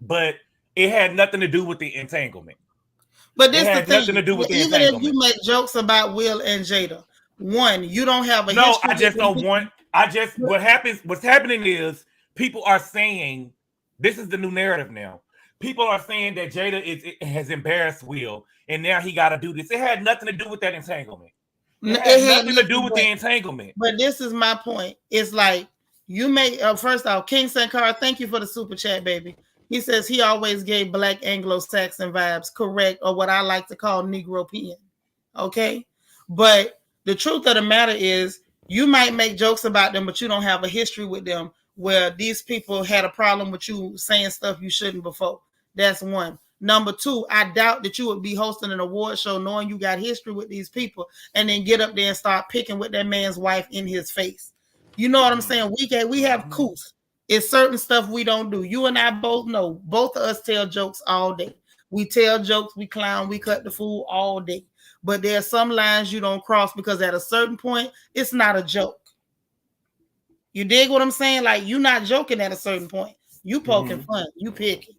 but it had nothing to do with the entanglement. But this is nothing to do with the entanglement. Even if you make jokes about Will and Jada, one, you don't have a history. No, I just don't want. What's happening is people are saying this is the new narrative now. People are saying that Jada has embarrassed Will, and now he got to do this. It had nothing to do with that entanglement. It had nothing to do with the entanglement. But this is my point. It's like you make first off, King Sankara, thank you for the super chat, baby. He says he always gave black Anglo-Saxon vibes, correct, or what I like to call Negropean. Okay? But the truth of the matter is you might make jokes about them, but you don't have a history with them where these people had a problem with you saying stuff you shouldn't before. That's one. Number two, I doubt that you would be hosting an award show knowing you got history with these people and then get up there and start picking with that man's wife in his face. You know what I'm saying? We have couth. It's certain stuff we don't do. You and I both know. Both of us tell jokes all day. We tell jokes, we clown, we cut the fool all day. But there are some lines you don't cross because at a certain point, it's not a joke. You dig what I'm saying? Like, you're not joking at a certain point. You poking fun. You picking.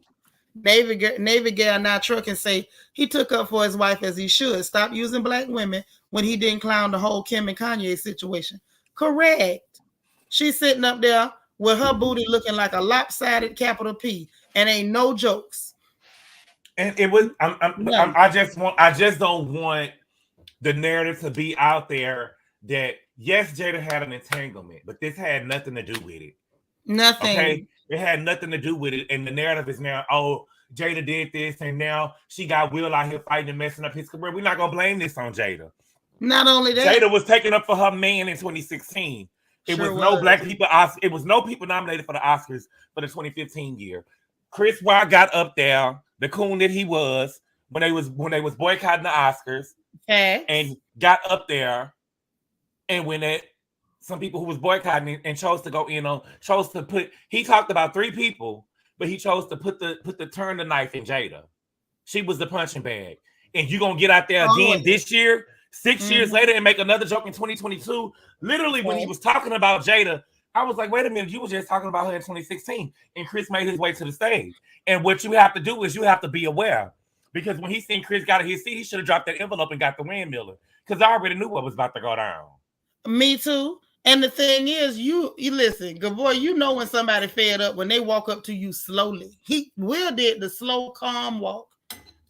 Navy Gal now truck and say he took up for his wife as he should. Stop using black women when he didn't clown the whole Kim and Kanye situation. Correct. She's sitting up there with her booty looking like a lopsided capital P, and ain't no jokes. And it was. I just don't want the narrative to be out there that yes, Jada had an entanglement, but this had nothing to do with it. Nothing. Okay, it had nothing to do with it, and the narrative is now, oh, Jada did this, and now she got Will out here fighting and messing up his career. We're not gonna blame this on Jada. Not only that, Jada was taking up for her man in 2016. It was no black people. It was no people nominated for the Oscars for the 2015 year. Chris Rock got up there, the coon that he was when they was boycotting the Oscars, and got up there, and when some people who was boycotting and chose to go in on, chose to put. He talked about 3 people, but he chose to put the turn the knife in Jada. She was the punching bag, and you gonna get out there again this year. 6 years later and make another joke in 2022. Literally, when he was talking about Jada, I was like, wait a minute, you were just talking about her in 2016. And Chris made his way to the stage. And what you have to do is you have to be aware. Because when he seen Chris got in his seat, he should have dropped that envelope and got the windmiller. Because I already knew what was about to go down. Me too. And the thing is, you listen, good boy, you know when somebody fed up, when they walk up to you slowly. Will did the slow, calm walk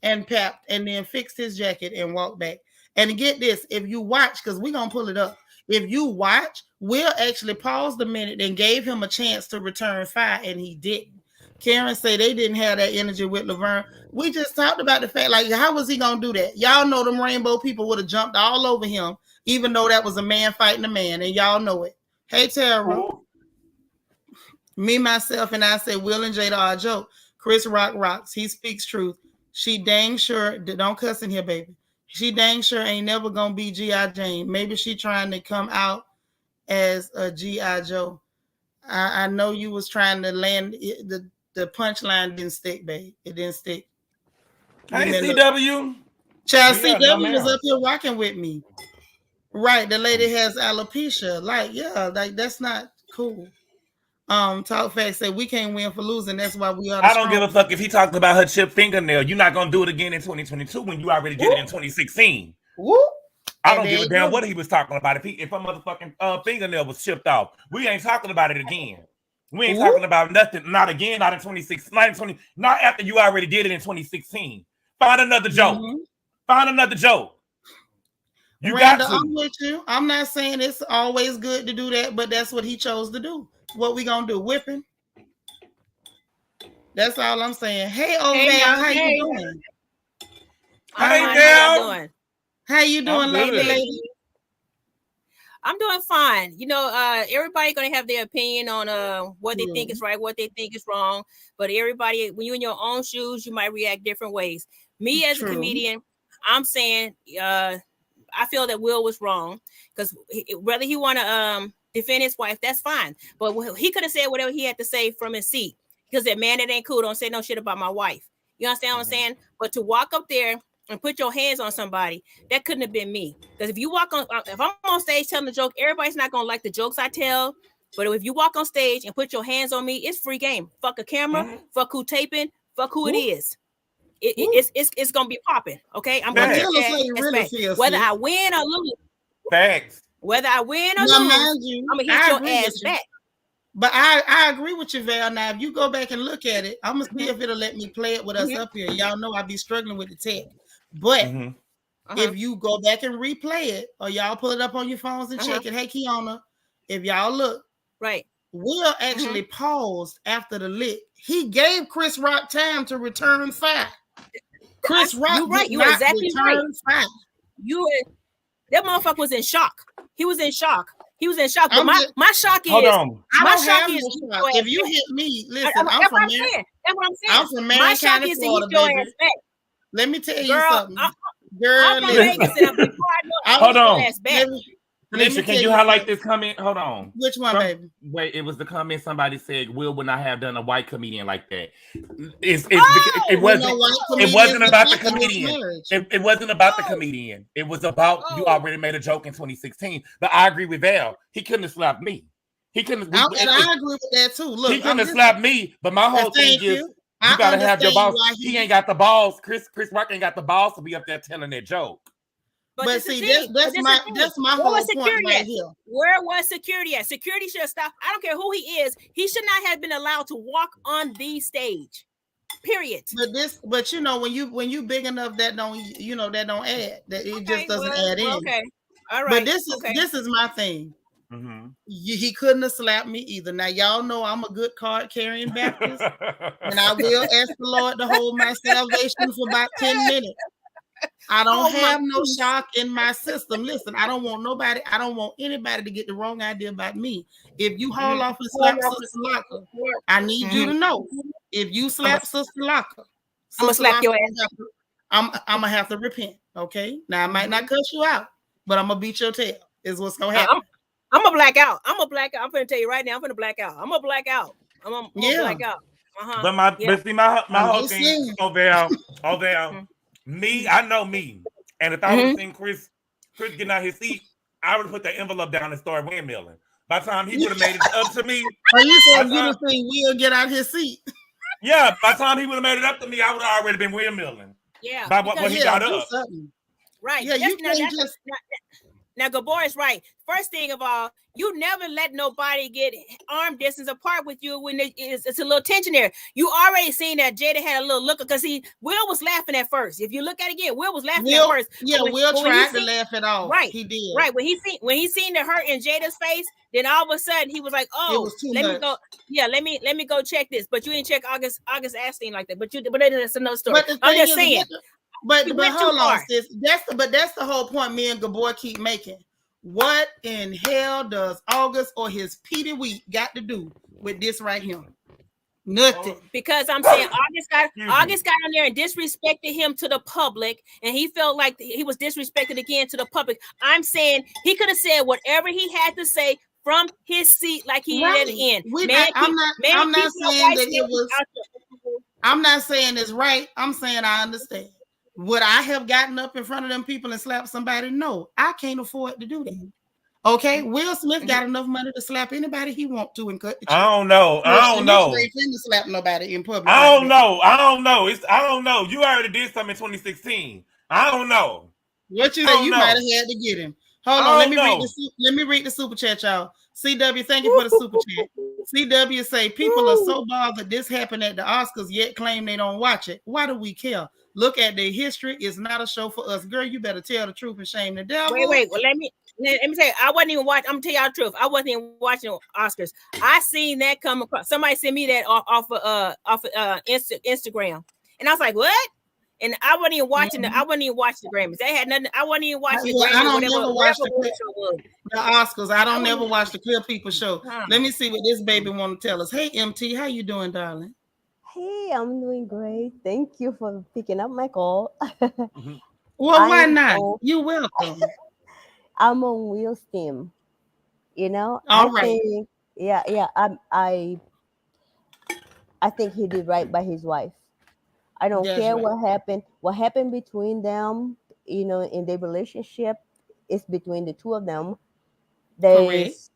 and papped and then fixed his jacket and walked back. And get this, if you watch, because we're going to pull it up. If you watch, Will actually paused a minute and gave him a chance to return fire, and he didn't. Karen said they didn't have that energy with Laverne. We just talked about the fact, like, how was he going to do that? Y'all know them rainbow people would have jumped all over him, even though that was a man fighting a man, and y'all know it. Hey, Tara. Ooh. Me, myself, and I say Will and Jada are a joke. Chris Rock rocks. He speaks truth. She dang sure, don't cuss in here, baby. She dang sure ain't never gonna be G.I. Jane. Maybe she trying to come out as a G.I. Joe. I know you was trying to land it, the punchline didn't stick, babe. It didn't stick. Hey, CW. Child, Yeah, no, CW was up here rocking with me. Right, the lady has alopecia. Like, yeah, like that's not cool. Talk facts say we can't win for losing. That's why we are. I don't give a fuck if he talks about her chipped fingernail. You're not gonna do it again in 2022 when you already did it in 2016. Woo. I don't give a damn what he was talking about. If her motherfucking fingernail was chipped off, we ain't talking about it again. We ain't talking about nothing. Not again. Not in 2016. Not in 20. Not after you already did it in 2016. Find another joke. Find another joke. You Randall, got to. I'm with you. I'm not saying it's always good to do that, but that's what he chose to do. What we gonna do? Whipping? That's all I'm saying. Hey, Oval, how you doing? Hey, Val. How you doing, lovely lady? I'm doing fine. You know, everybody gonna have their opinion on what they think is right, what they think is wrong. But everybody, when you're in your own shoes, you might react different ways. Me as a comedian, I'm saying I feel that Will was wrong because whether he want to defend his wife, that's fine. But he could have said whatever he had to say from his seat because that man, that ain't cool. Don't say no shit about my wife. You understand what I'm saying? But to walk up there and put your hands on somebody, that couldn't have been me. Because if you walk on, if I'm on stage telling a joke, everybody's not gonna like the jokes I tell. But if you walk on stage and put your hands on me, it's free game. Fuck a camera, fuck who taping, fuck who it is. It's gonna be popping. Okay, I'm gonna get that. Whether I win or lose. Facts. Whether I win or lose, I'm gonna hit your ass back. But I agree with you, Val. Now, if you go back and look at it, I'm gonna see if it'll let me play it with us up here. Y'all know I be struggling with the tech. But if you go back and replay it, or y'all pull it up on your phones and check it, hey, Kiana, if y'all look, Will actually paused after the lick. He gave Chris Rock time to return fire. Chris Rock, you're right. You're exactly right. That motherfucker was in shock. He was in shock. He was in shock. But my shock is, my shock is, if you hit me, listen, I'm from Marion. That's what I'm saying. I'm from Marion County, Florida, baby. Let me tell you something. Girl, hold on. Felicia, can you highlight this comment? Hold on. Which one, baby? Wait, it was the comment somebody said Will would not have done a white comedian like that. It wasn't about the comedian. It wasn't about the comedian. It was about you already made a joke in 2016. But I agree with Val. He couldn't have slapped me. He couldn't. And I agree with that too. Look, he couldn't have slapped me. But my whole thing is you gotta have your balls. He ain't got the balls. Chris Rock ain't got the balls to be up there telling that joke. But see, that's my whole point right here. Where was security at? Security should have stopped. I don't care who he is. He should not have been allowed to walk on the stage. Period. But you know, when you big enough, that don't add. That it just doesn't add in. Okay. All right. But this is my thing. He couldn't have slapped me either. Now y'all know I'm a good card carrying Baptist, and I will ask the Lord to hold my salvation for about 10 minutes. I don't have no shock in my system. Listen, I don't want anybody to get the wrong idea about me. If you haul off and slap Sister Locker, I need you to know. If you slap Sister Locker, I'm gonna slap your ass. I'm gonna have to repent. Okay. Now I might not cuss you out, but I'm gonna beat your tail. Is what's gonna happen. I'm gonna black out. I'm gonna tell you right now. I'm gonna black out. I'm gonna black out. I'm gonna black out. But see, my whole thing, Val. Me, I know me. And if I would have seen Chris getting out his seat, I would have put the envelope down and started windmilling. By the time he would have made it up to me. Are you saying you don't think Will get out his seat? Yeah, by the time he would have made it up to me, I would have already been windmilling. Yeah. By what he got up. Right. Yeah, you can't just... Now, Gabor is right. First thing of all, you never let nobody get arm distance apart with you when it's a little tension there. You already seen that Jada had a little look because Will was laughing at first. If you look at it again, Will was laughing at first. Yeah, Will tried to laugh it off. Right, he did. Right when he seen the hurt in Jada's face, then all of a sudden he was like, "Oh, me go. Yeah, let me go check this." But you didn't check August Astin like that. But that's another story. I'm just saying. But hold on, sis. That's the whole point me and Gabor keep making. What in hell does August or his Petey Wheat got to do with this right here? Nothing. Because I'm saying August got on there and disrespected him to the public, and he felt like he was disrespected again to the public. I'm saying he could have said whatever he had to say from his seat, like he did at the end. I'm not saying that it was. I'm not saying it's right. I'm saying I understand. Would I have gotten up in front of them people and slapped somebody? No, I can't afford to do that. Okay, Will Smith got enough money to slap anybody he want to and cut the check. I don't know. I don't know. They finna slap nobody in public. I don't know. I don't know. I don't know. You already did something in 2016. I don't know. What you say? You might have had to get him. Hold on. Let me read the super chat, y'all. CW, thank you for the super chat. CW say people are so bothered this happened at the Oscars, yet claim they don't watch it. Why do we care? Look at their history. It's not a show for us. Girl, you better tell the truth and shame the devil. Wait. Well, let me tell you, I wasn't even watching. I'm gonna tell y'all the truth. I wasn't even watching Oscars. I seen that come across. Somebody sent me that off of Instagram, and I was like, what? And I wasn't even watching I wasn't even watching the Grammys. They had nothing. I wasn't even watching the Grammys. I don't never watch the Oscars. I don't never watch the Clear People show. Let me see what this baby want to tell us. Hey, MT, how you doing, darling? Hey, I'm doing great. Thank you for picking up my call. Well, why not? You're welcome. I'm on Will's team. You know, all right. I think he did right by his wife. I don't care what happened. What happened between them, you know, in their relationship is between the two of them. That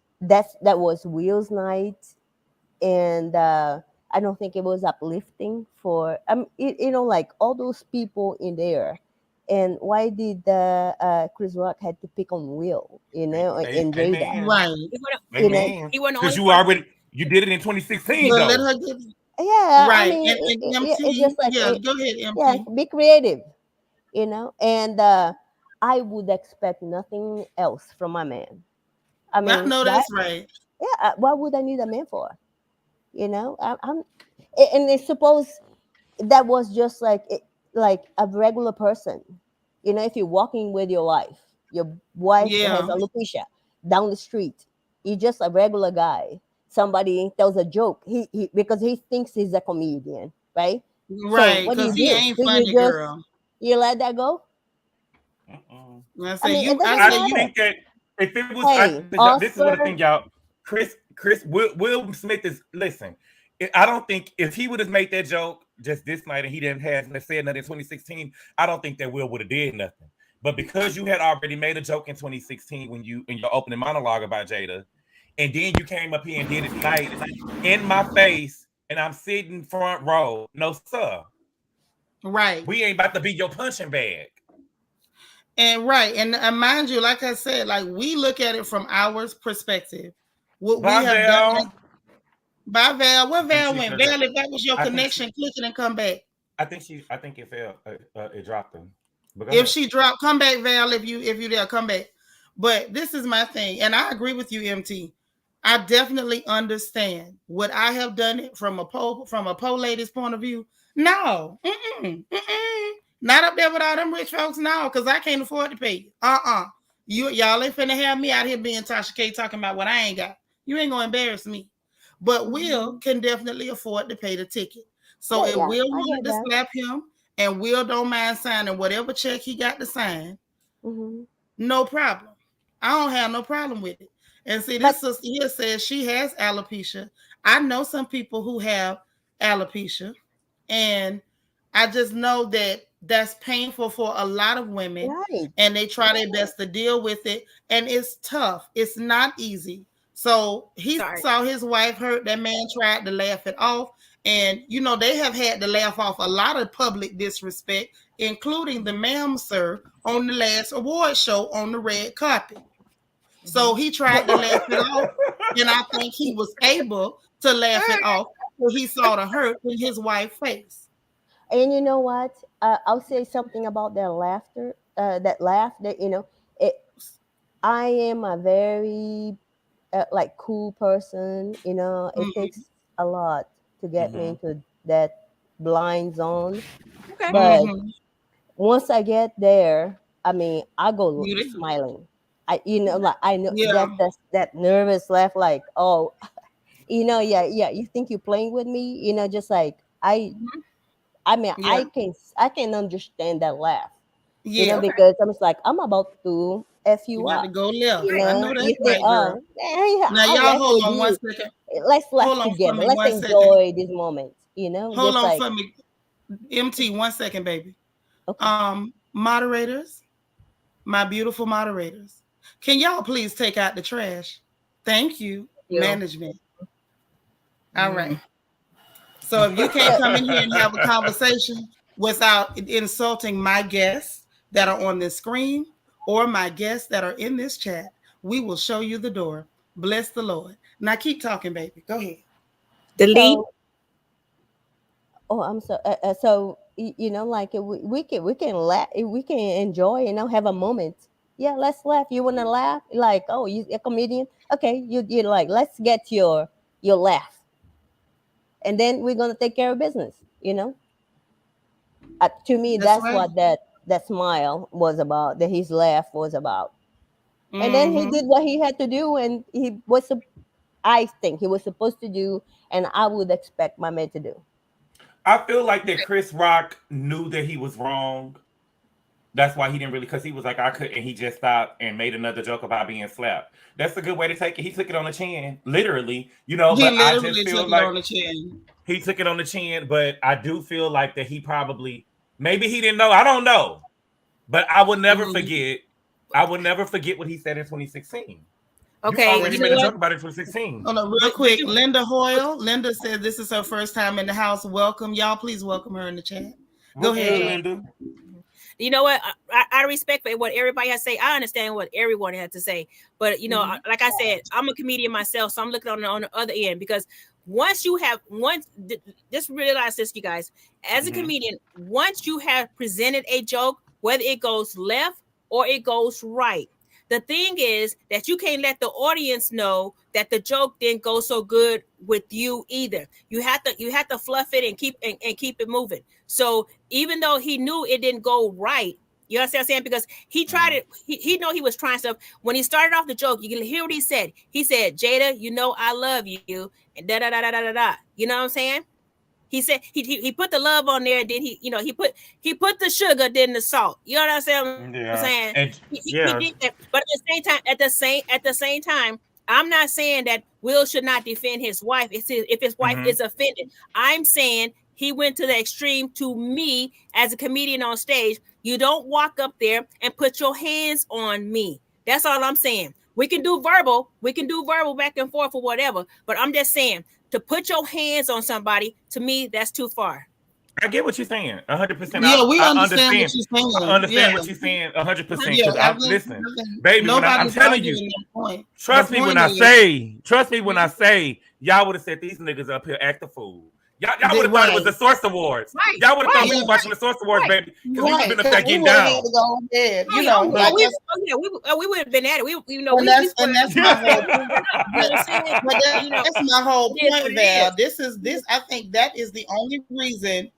was Will's night, and I don't think it was uplifting for you know, like all those people in there. And why did Chris Rock had to pick on Will, you know, and Jada? Right. Because you did it in 2016, though. Let her get yeah, right. I mean, it's just like go ahead, MT. Yeah, be creative, you know. And I would expect nothing else from my man. I mean, I know that's right. Yeah, what would I need a man for? You know, and I suppose that was just like a regular person. You know, if you're walking with your wife has alopecia down the street, you're just a regular guy. Somebody tells a joke, he because he thinks he's a comedian, right? Right, because he ain't funny, girl. You let that go? I think that if it was, this is what I think, y'all. Will Smith is, listen, I don't think if he would have made that joke just this night and he didn't have said nothing in 2016, I don't think that Will would have did nothing. But because you had already made a joke in 2016 when you in your opening monologue about Jada, and then you came up here and did it tonight in my face, and I'm sitting front row. No, sir. Right. We ain't about to be your punching bag. And right. And mind you, like I said, like we look at it from our perspective. What we have done. Bye, Val. Where Val went? Val, if that was your connection, click it and come back. I think it fell. It dropped them. If she dropped, come back, Val. If you there, come back. But this is my thing, and I agree with you, MT. I definitely understand. Would I have done it from a pole lady's point of view? No. Not up there with all them rich folks now, because I can't afford to pay you. Y'all ain't finna have me out here being Tasha K talking about what I ain't got. You ain't gonna embarrass me. But Will can definitely afford to pay the ticket. So if Will wanted to slap him and Will don't mind signing whatever check he got to sign, no problem. I don't have no problem with it. And see, this sister here says she has alopecia. I know some people who have alopecia, and I just know that that's painful for a lot of women, and they try their best to deal with it, and it's tough. It's not easy. So he saw his wife hurt. That man tried to laugh it off, and you know they have had to laugh off a lot of public disrespect, including the ma'am sir on the last award show on the red carpet. So he tried to laugh it off, and I think he was able to laugh it off when he saw the hurt in his wife's face. And you know what? I'll say something about their laughter. That laugh. That you know, I am a very like cool person. You know, it takes a lot to get me into that blind zone. But once I get there, I mean, I go smiling. like I know Yeah. that nervous laugh, like, oh, yeah, you think you're playing with me, just like I mean, Yeah. I can understand that laugh, Yeah. Okay. because I'm just like, I'm about to f You you got to up, go left. Right. I know you that's think, right, girl. oh, hey, Now, I'll y'all laugh hold with on one you. second. Let's laugh Hold on for together. me Let's 1 second. enjoy this moment. Hold Just on like, for me. MT, 1 second, baby. okay. Moderators, my beautiful moderators, can y'all please take out the trash? Thank you, You. management. All right. So if you can't come in here and have a conversation without insulting my guests that are on this screen or my guests that are in this chat, we will show you the door. Bless the Lord. Now keep talking, baby. Go ahead. Delete. So, oh, I'm so like, we can laugh, we can enjoy, have a moment. Yeah, let's laugh. You want to laugh? Like, oh, you a comedian? Okay, you like, let's get your laugh, and then we're gonna take care of business. To me, That's that's right. what that smile was about. That his laugh was about. And then he Mm-hmm. did what he had to do, and I think he was supposed to do, and I would expect my man to do. I feel like that Chris Rock knew that he was wrong. That's why he didn't really, because he was like, I could, and he just stopped and made another joke about being slapped. That's a good way to take it. He took it on the chin, literally, He but I just literally took feel it on like the chin. he took it on the chin, but I do feel like that he probably, maybe he didn't know. I don't know. But I will never Mm-hmm. forget. I will never forget what he said in 2016. You Okay. already You That's know made a right. what? joke about it in 2016. Hold on, real But quick. you. Linda Hoyle. Linda said this is her first time in the house. Welcome. Y'all, please welcome her in the chat. Go What's ahead, good, Hey. y'all. Linda? You know what? I respect what everybody has to say. I understand what everyone has to say, but Mm-hmm. like I said, I'm a comedian myself, so I'm looking on the other end, because just realize this, you guys, as a Mm-hmm. comedian, once you have presented a joke, whether it goes left or it goes right, the thing is that you can't let the audience know that the joke didn't go so good with you either. You have to fluff it and keep it moving. So even though he knew it didn't go right, you understand what I'm saying? Because he tried Mm-hmm. it, he know he was trying stuff. When he started off the joke, you can hear what he said. He said, Jada, I love you, and da da da da da da da. You know what I'm saying? He said he put the love on there, and then he put the sugar, then the salt. You know what I'm Yeah, saying? and He yeah. did that, but at the same time, I'm not saying that Will should not defend his wife if his wife Mm-hmm. is offended. I'm saying he went to the extreme. To me, as a comedian on stage, you don't walk up there and put your hands on me. That's all I'm saying. We can do verbal back and forth or whatever, but I'm just saying, to put your hands on somebody, to me, that's too far. I get what you're saying, 100%. Yeah, we I understand what understand. you're I saying. Yeah, understand what you're saying, 100%. yeah. Because I listen, baby. When I'm Nobody's telling you, arguing that point. The trust me when point I is, say, y'all would have said these niggas up here act the fool. Y'all would have thought it was right, the Source Awards. Right, Y'all would have thought right, we yeah, was watching the Source Awards, right, baby, because we would have right. been up Because there we getting would have had down. to go ahead, right. Oh yeah, like that's we would have been at it. and We that's squared and up. that's my whole We point. squared up. You know But what I'm saying? but You know, that's my whole it is what point, it Val. is. This I think that is the only reason.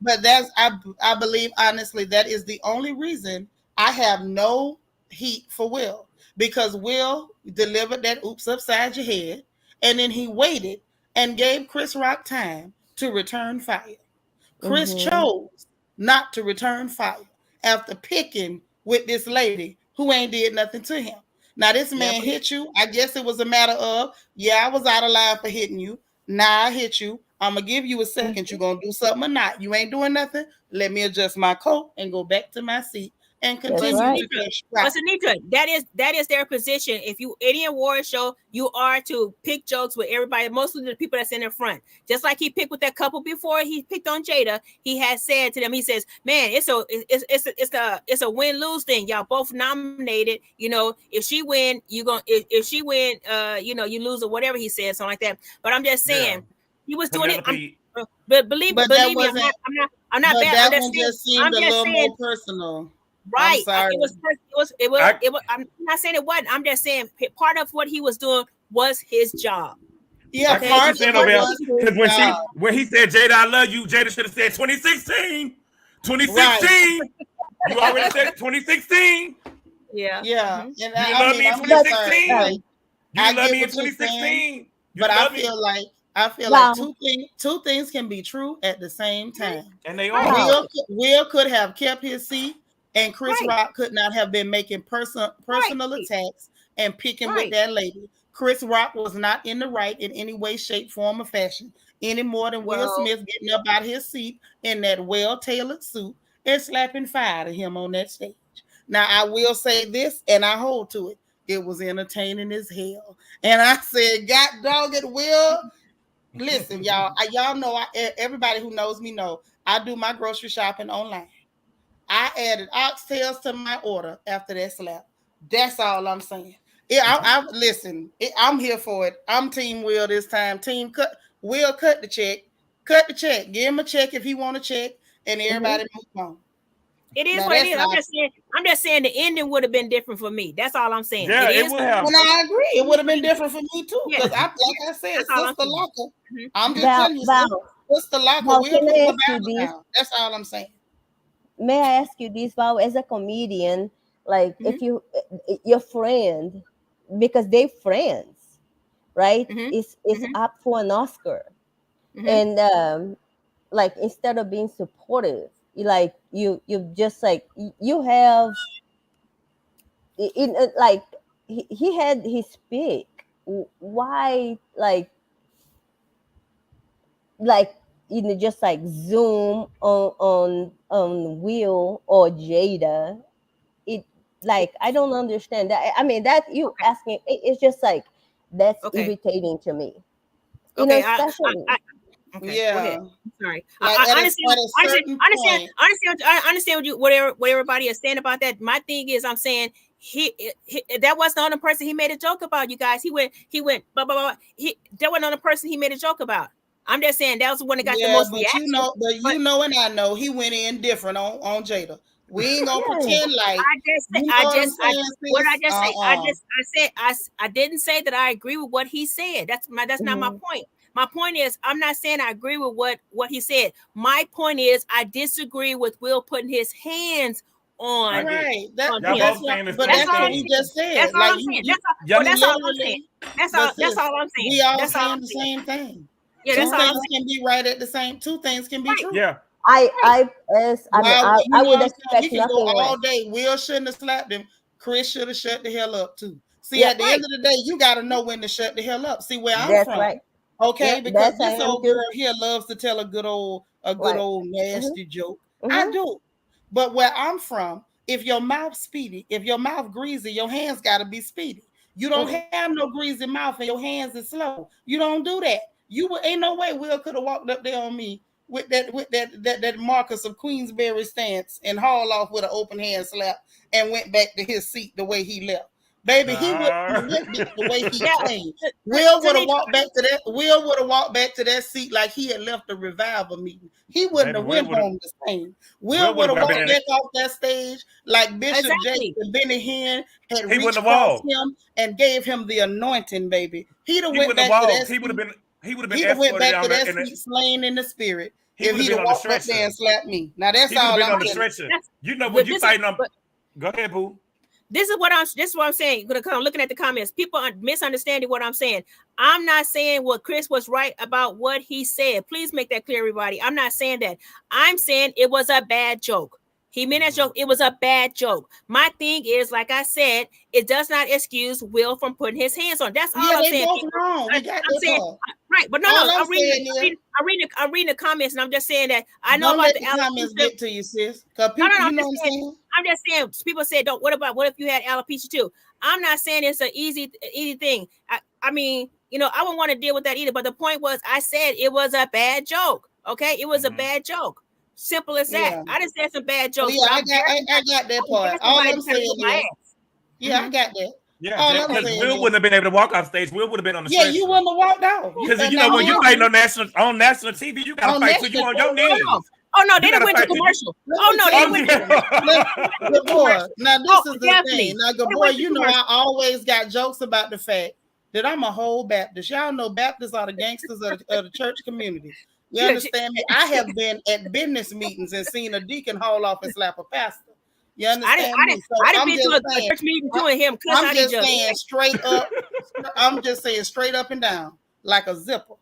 But I believe honestly that is the only reason I have no heat for Will, because Will delivered that oops upside your head, and then he waited and gave Chris Rock time to return fire. Chris Mm-hmm. chose not to return fire after picking with this lady who ain't did nothing to him. Now this Yeah, man but hit you. I guess it was a matter of, yeah, I was out of line for hitting you. Now I hit you. I'm gonna give you a second. You gonna do something or not? You ain't doing nothing. Let me adjust my coat and go back to my seat and That's But continue right. to Seanitra, catch fire. that is their position. If you any award show, you are to pick jokes with everybody, mostly the people that's in the front. Just like he picked with that couple before he picked on Jada, he has said to them, he says, "Man, it's a win lose thing. Y'all both nominated. If she win, if she win, you lose or whatever he said, something like that." But I'm just Yeah, saying, he was doing it. Penelope. But believe But that believe me, I'm wasn't. not I'm not I'm not But bad. I'm that just one saying. just seemed I'm a just little saying. more personal. I'm Right. sorry. I I'm not saying it wasn't. I'm just saying part of what he was doing was his job. Yeah, I get Okay. what you're part of saying it over here. was his Because when job. he said Jada, I love you, Jada should have said 2016. Right. 2016. You already said 2016. Yeah. Yeah, Mhm. and You I love mean, me in I'm just saying, 2016. like, You I didn't love get me in what you're saying, 2016. You but didn't I love me. feel like Wow, two things can be true at the same Mhm. time. And they Right. are. wow. Will could have kept his seat, and Chris Right. Rock could not have been making personal Right. attacks and picking with Right. that lady. Chris Rock was not in the right in any way, shape, form, or fashion, any more than Will Well, Smith getting up out of his seat in that well-tailored suit and slapping fire to him on that stage. Now, I will say this, and I hold to it. It was entertaining as hell. And I said, God dog it, Will. Listen, y'all. Y'all know everybody who knows me know I do my grocery shopping online. I added oxtails to my order after that slap. That's all I'm saying. Yeah, I listen. I'm here for it. I'm Team Will this time. Team cut. Will cut the check. Cut the check. Give him a check if he want a check, and everybody move on. it is Now what it that's is. how. I'm just saying the ending would have been different for me. That's all I'm saying. Yeah, It it is would what it have. And is. I agree. It would have been different for me too, Yeah. because like I said, That's all I'm Sister saying. Locker. Mhm. I'm just Val, telling you, Val, Sister Locker Val, will can put I her ask you banner this? down. That's all I'm saying. May I ask you this, Val, as a comedian, like Mhm. if you your friend, because they friends, right? Mhm. Is Mhm. up for an Oscar, Mhm. and like instead of being supportive, you just like you have like he had his pick. Why like just like zoom on Will or Jada? It like I don't understand that. I mean that you Okay. asking it's just like that's Okay. irritating to me. Okay. Especially Okay. Go ahead. Yeah, I'm sorry. like I at understand. a certain point. I understand what everybody is saying about that. My thing is, I'm saying he that wasn't the only person he made a joke about. You guys, he went blah blah blah. That wasn't the only person he made a joke about. I'm just saying that was the one that got the Yeah, most reaction. you know, and I know he went in different on Jada. We ain't gonna yeah. pretend like I just, you know what I'm saying, what did I sis. just say? I said, I didn't say that I agree with what he said. That's not my Mhm. point. My point is, I'm not saying I agree with what he said. My point is, I disagree with Will putting his hands I on get. Right. on Y'all him. both saying the But same That's that's all what I'm we thing. saying. just That's said. all Like I'm saying. Y'all, we That's all I'm saying. literally. That's all. But That's sis, all I'm saying. we all That's all saying I'm the saying. same thing. Yeah, Two that's all I'm things saying. can be right at the same. Two things can be Right, true. yeah. right, I mean Well, you I know what would I'm saying? We expect can go nothing all less. day. Will shouldn't have slapped him. Chris should have shut the hell up too. See, Yep, at the end right. of the day, you got to know when to shut the hell up. See where I'm that's from, right. okay? Yep, Because that's I this am old girl too. here loves to tell a good Right. old Mhm. nasty joke. I Mhm. do, but where I'm from, if your mouth speedy, if your mouth greasy, your hands got to be speedy. You don't Mhm. have no greasy mouth and your hands is slow. You don't do that. Ain't no way Will could have walked up there on me with that Marcus of Queensberry stance and haul off with an open hand slap and went back to his seat the way he left. Baby, he would have went back the way he Yeah. came. Will would have Seanitra, walked back to that. Will would have walked back to that seat like he had left a revival meeting. He wouldn't Baby, have went home the same. Will Will would would have have been walked in it. back off that stage like Bishop Jakes exactly. and Benny Hinn had He wouldn't reached have across walked. him and gave him the anointing, baby. He'd have He went wouldn't have back to that walked. seat. He would have been He'd have went escorted back to on that the seat slain in the spirit he if would have he'd been have on the walked up there stretcher. and slapped me. Now that's He would have all been I'm on the telling you. stretcher. That's You know when but you this is fighting on but go ahead, boo. this is what I'm saying. Because I'm looking at the comments. People are misunderstanding what I'm saying. I'm not saying what Chris was right about what he said. Please make that clear, everybody. I'm not saying that. I'm saying it was a bad joke. He meant a joke. It was a bad joke. My thing is, like I said, it does not excuse Will from putting his hands on. That's all Yeah, I'm they saying, both people. wrong. We got I'm that saying part. right, but no, All I'm I'm reading, saying is I'm reading the comments, and I'm just saying that I know don't about let the the comments alopecia. get to you, sis. Because No, people, no, you know what I'm saying? I'm just saying. People said, "Don't." What if you had alopecia too? I'm not saying it's an easy thing. I mean, I wouldn't want to deal with that either. But the point was, I said it was a bad joke. Okay, it was a bad joke. Simple as that. Yeah. I just said some bad Well, jokes, yeah, but I got I got I that would part. dare All somebody I'm to try to saying whip my is, ass. yeah, I got that. Yeah, All I'm because Okay. saying Will is, wouldn't have been able to walk off stage. Will would have been on the yeah, you stretcher. wouldn't have walked out. Because you know Now when you mind fighting you, on national TV, you gotta on fight till you national on your TV, knees. Oh no, You they didn't gotta went to fight till you. commercial. let Oh me no, tell they Oh you went to something. yeah. Gabor, now Oh, this is the thing. definitely. Now, They Gabor, went to you know I commercial. always got jokes about the fact that I'm a whole Baptist. Y'all know Baptists are the gangsters of the church community. You understand me? I have been at business meetings and seen a deacon haul off and slap a pastor. You understand me? So I didn't I'm been just to a saying, church meeting to him. I'm just saying straight up. I'm just saying straight up and down, like a zipper.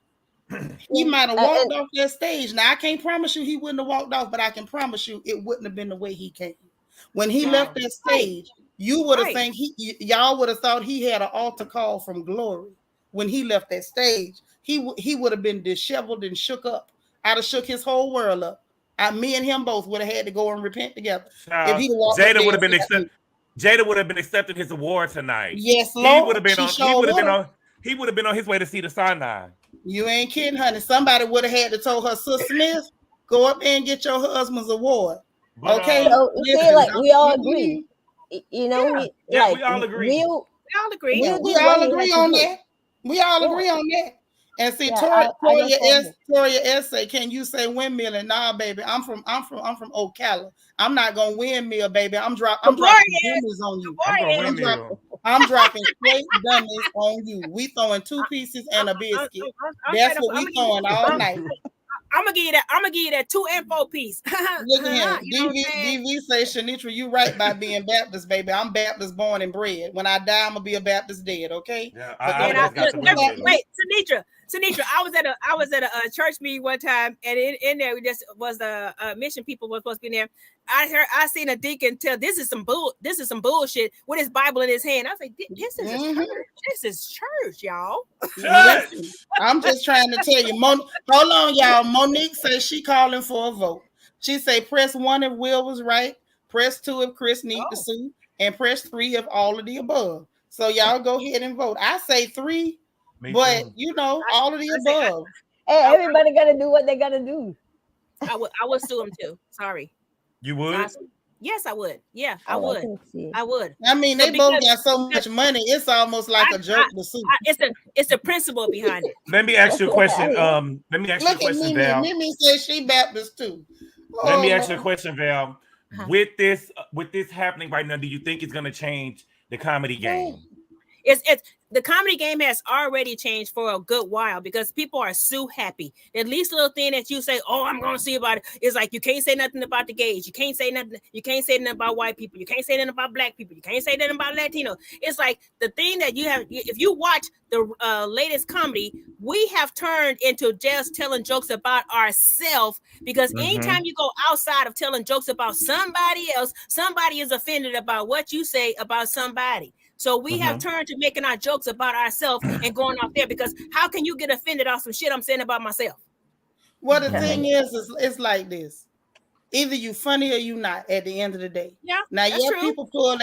He might have walked off that stage. Now I can't promise you he wouldn't have walked off, but I can promise you it wouldn't have been the way he came. When he left that stage, you would have think y'all would have thought he had an altar call from glory. When he left that stage, he would have been disheveled and shook up. I'd have shook his whole world up. Me and him both would have had to go and repent together. If he'd walked up Jada would have there, been Jada would have been accepting his award tonight. yes, Lord. He would have been on. He would have been on. He would have been on his way to see the Sinai. You ain't kidding, honey. Somebody would have had to tell her, Sis Smith, go up there and get your husband's award. But, okay. So listen, like we all agree. You know, we all agree. We all agree on that. We all agree on that. And see, Toria S say, can you say windmill? And nah, baby, I'm from Ocala. I'm not gonna windmill, baby. I'm dropping dummies on you. I'm dropping straight dummies on you. We throwing 2 pieces and a biscuit. That's what we throwing all night. I'm gonna give you that 2 and 4 piece. Look at him. DV say, Seanitra, you right by being Baptist, baby. I'm Baptist born and bred. When I die, I'm gonna be a Baptist dead. Okay. Yeah, wait, Seanitra, I was at a church meeting one time, and in there was the mission people were supposed to be in there. I seen a deacon tell this is some bullshit with his Bible in his hand. I was like, this is church. This is church, y'all. Listen, I'm just trying to tell you. Hold on, y'all. Monique says she calling for a vote. She say press 1 if Will was right, press 2 if Chris need to sue, and press 3 if all of the above. So y'all go ahead and vote. I say 3, but you know, all of the above. Hey, everybody gotta do what they gotta do. I would sue him too. Sorry. You would? Yes, I would. Yeah, I would. I would. I mean, they both got so much money. It's almost like a joke to sue. It's a principle behind it. Let me ask you a question. Let me ask you a question, Val. Mimi says she Baptist too. Let me ask you a question, Val. With this happening right now, do you think it's going to change the comedy game? It's the comedy game has already changed for a good while because people are so happy. The least little thing that you say, oh, I'm gonna see about it, is like you can't say nothing about the gays, you can't say nothing about white people, you can't say nothing about black people, you can't say nothing about Latino. It's like the thing that you have, if you watch the latest comedy, we have turned into just telling jokes about ourselves, because anytime you go outside of telling jokes about somebody else, somebody is offended about what you say about somebody. So we have turned to making our jokes about ourselves and going off there, because how can you get offended off some shit I'm saying about myself? Well, the thing is it's like this. Either you funny or you not at the end of the day. Yeah. Now, people pull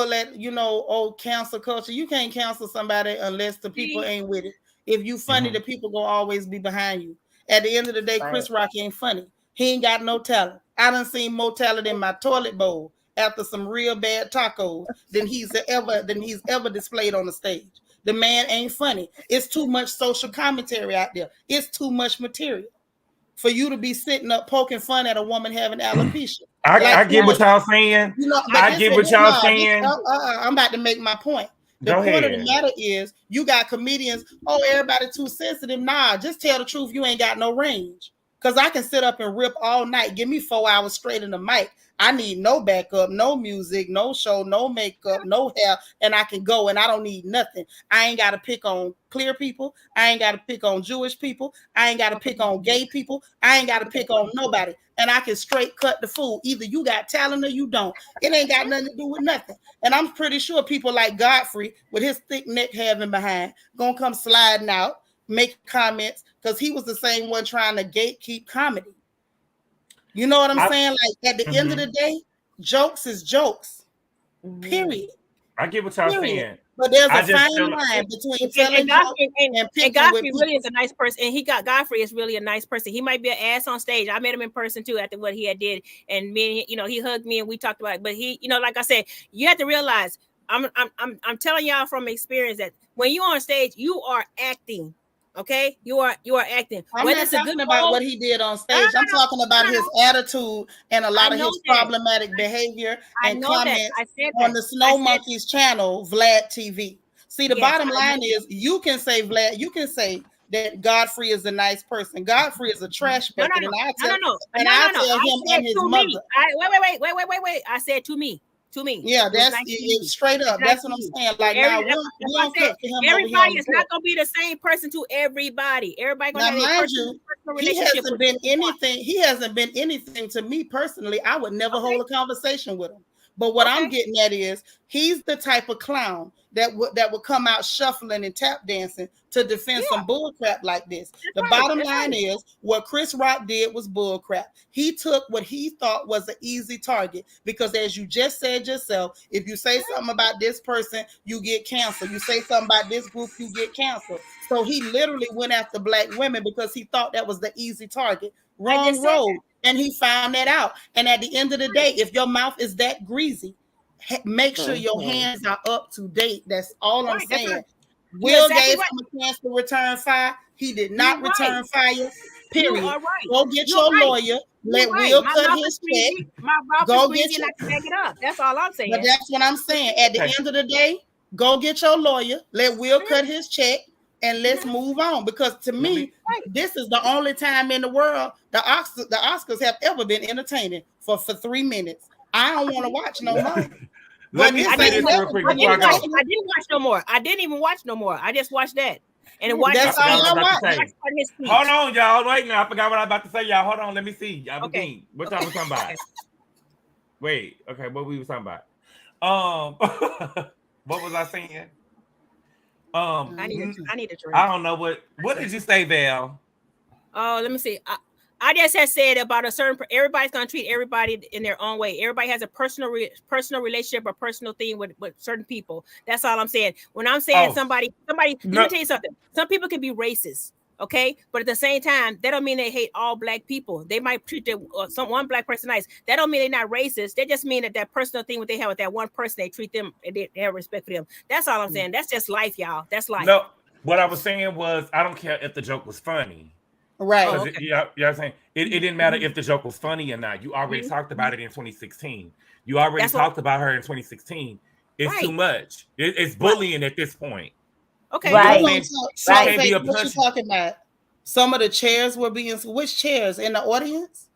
that, you know, old cancel culture. You can't cancel somebody unless the people ain't with it. If you funny, the people gonna always be behind you. At the end of the day, Chris Rock ain't funny. He ain't got no talent. I done seen more talent in my toilet bowl after some real bad tacos than he's ever displayed on the stage. The man ain't funny. It's too much social commentary out there. It's too much material for you to be sitting up poking fun at a woman having alopecia. I get what y'all saying. You know, I get what y'all saying. I'm about to make my point. The point of the matter is, you got comedians, everybody too sensitive. Nah, just tell the truth. You ain't got no range. Because I can sit up and rip all night. Give me 4 hours straight in the mic. I need no backup, no music, no show, no makeup, no hair, and I can go, and I don't need nothing. I ain't got to pick on clear people. I ain't got to pick on Jewish people. I ain't got to pick on gay people. I ain't got to pick on nobody. And I can straight cut the fool. Either you got talent or you don't. It ain't got nothing to do with nothing. And I'm pretty sure people like Godfrey, with his thick neck having behind, gonna come sliding out, make comments, because he was the same one trying to gatekeep comedy. You know what I'm saying? Like, at the end of the day, jokes is jokes. Period. I get what y'all saying. But there's a fine line between telling jokes and picking Godfrey really is a nice person. And Godfrey is really a nice person. He might be an ass on stage. I met him in person too after what he had did. And me, you know, he hugged me and we talked about it. But he, you know, like I said, you have to realize, I'm telling y'all from experience that when you're on stage, you are acting. Okay, you are acting. I'm not talking about what he did on stage. I'm talking about his attitude and a lot of his problematic behavior and comments on the Snow Monkeys channel, Vlad TV. See, the bottom line is, you can say Vlad, you can say that Godfrey is a nice person. Godfrey is a trash bucket, and I tell him and his mother. Wait. I said to me. Yeah, that's nice straight up. That's what I'm saying. Like now, we don't cook for him. Everybody is not gonna be the same person to everybody. Everybody gonna have a personal relationship. He hasn't been anything to me personally. I would never hold a conversation with him. But what I'm getting at is he's the type of clown that would come out shuffling and tap dancing to defend some bull crap like this. The bottom line is what Chris Rock did was bull crap. He took what he thought was an easy target because, as you just said yourself, if you say something about this person, you get canceled. You say something about this group, you get canceled. So he literally went after black women because he thought that was the easy target. Wrong road. And he found that out. And at the end of the day, if your mouth is that greasy, make sure your hands are up to date. That's all I'm saying. Will gave him a chance to return fire. He did not return fire. Period. Go get your lawyer. Let Will cut his check. My mouth is greasy and I can back it up. That's all I'm saying. But that's what I'm saying. At the end of the day, go get your lawyer. Let Will cut his check. And let's move on, because to me, this is the only time in the world the Oscars have ever been entertaining for 3 minutes. I don't want to watch no more. Let me say this real quick. I didn't watch no more. I didn't even watch no more. I just watched that. And that's all I watched. Hold on, y'all. Wait now. I forgot what I was about to say, y'all. Hold on. Let me see. Okay. What y'all was talking about? Wait. Okay. What we was talking about? What was I saying? I need a drink. I don't know what did you say, Val? Oh, let me see. I just had said about a certain. Everybody's gonna treat everybody in their own way. Everybody has a personal relationship or personal thing with certain people. That's all I'm saying. When I'm saying somebody, let me tell you something. Some people can be racist, okay, but at the same time, that don't mean they hate all black people. They might treat one black person nice. That don't mean they're not racist. They just mean that personal thing what they have with that one person, they treat them and they have respect for them. That's all I'm saying. That's just life, y'all. That's life. No, what I was saying was I don't care if the joke was funny. Right. You know what I'm saying? It didn't matter if the joke was funny or not. You already talked about it in 2016. You already talked about her in 2016. It's too much. It's bullying at this point. Okay. Right. What you talking about? Some of the chairs were being... Which chairs? In the audience?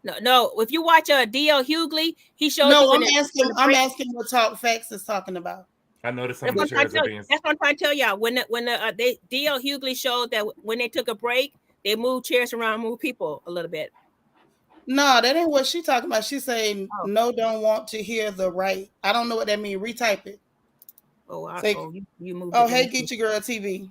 No. If you watch D.L. Hughley, he showed No, I'm asking what Talk Facts is talking about. I noticed some of the chairs are being... That's what I'm trying to tell y'all. When D.L. Hughley showed that when they took a break, they moved chairs around, moved people a little bit. No, that ain't what she talking about. She's saying no, don't want to hear the right. I don't know what that means. Retype it. You moved. Oh, hey, get your girl TV.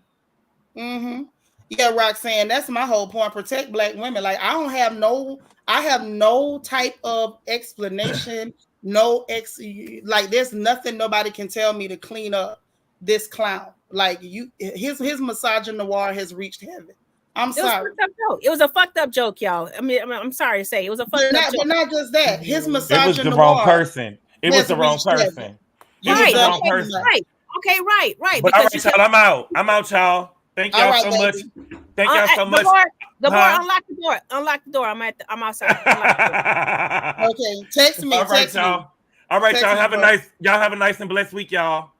Yeah, Roxanne, that's my whole point. Protect black women. Like I have no type of explanation. Like there's nothing nobody can tell me to clean up this clown. Like his misogynoir has reached heaven. I'm sorry. It was a fucked up joke, y'all. I mean, I'm sorry to say it was a fucked up joke. But not just that. His misogynoir. It was the wrong person. It was the wrong person. Right. Okay, right. But all right, y'all, I'm out, y'all. Thank y'all so much. Thank y'all so much. The more unlock the door. Unlock the door. I'm outside. Okay, text me. All right, y'all. All right, y'all. Have a nice and blessed week, y'all.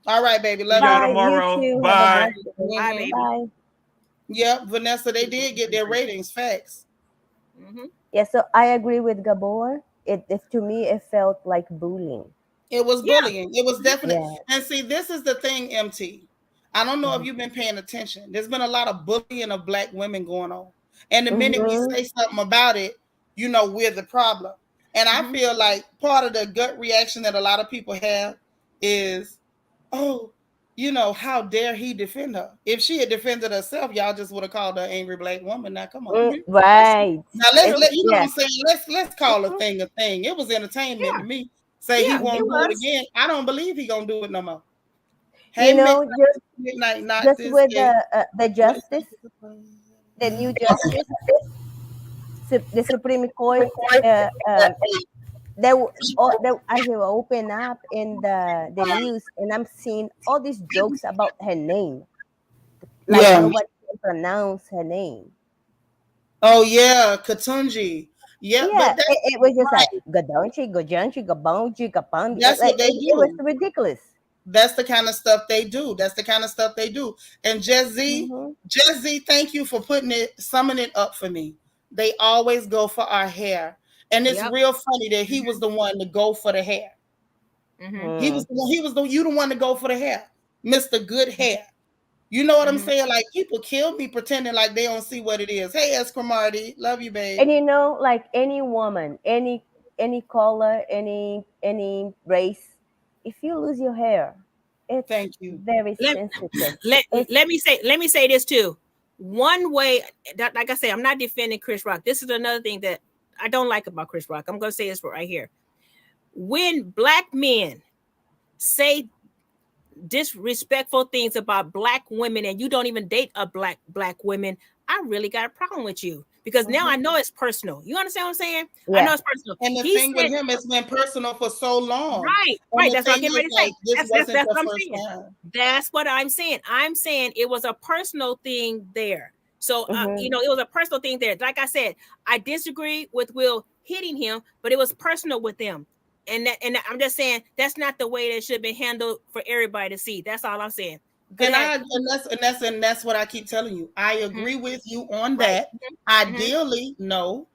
All right, baby. Love y'all tomorrow. Bye. Bye, baby. Bye. Yep, Vanessa, they did get their ratings. Facts. Yeah, so I agree with Gabor. To me, it felt like bullying. It was bullying. It was definitely. Yeah. And see, this is the thing, MT. I don't know if you've been paying attention. There's been a lot of bullying of black women going on. And the minute we say something about it, we're the problem. And I feel like part of the gut reaction that a lot of people have is, how dare he defend her? If she had defended herself, y'all just would have called her angry black woman. Now, come on. Right. Now, what I'm saying? Let's call a thing a thing. It was entertainment to me. Say he won't do it again. I don't believe he gonna do it no more. Hey, just with the justice, the new justice, the Supreme Court, I have opened up in the news, and I'm seeing all these jokes about her name. Like nobody can pronounce her name. Oh yeah, Katunji. Yeah, but it was just like Gadonchi, Gojanchi, Gabonji, Gapan. That's what they do. It was ridiculous. That's the kind of stuff they do. That's the kind of stuff they do. And Jesse, thank you for summing it up for me. They always go for our hair. And it's real funny that he was the one to go for the hair. He was the one to go for the hair. Mr. Good Hair. You know what I'm saying? Like, people kill me pretending like they don't see what it is. Hey, Escramarty, love you, babe. And you know, like any woman, any color, any race, if you lose your hair, it's thank you. Very sensitive. Let me say this too. One way that, like I say, I'm not defending Chris Rock. This is another thing that I don't like about Chris Rock. I'm gonna say this right here. When black men say disrespectful things about black women and you don't even date a black women, I really got a problem with you, because now I know it's personal. You understand what I'm saying? I know it's personal. And the thing with him, it's been personal for so long. Right. That's what I'm getting ready to say. That's what I'm saying. That's what I'm saying. I'm saying it was a personal thing there. So, you know, it was a personal thing there. Like I said, I disagree with Will hitting him, but it was personal with them. And I'm just saying that's not the way that should have been handled for everybody to see. That's all I'm saying. And that's what I keep telling you. I agree with you on that. Ideally, no.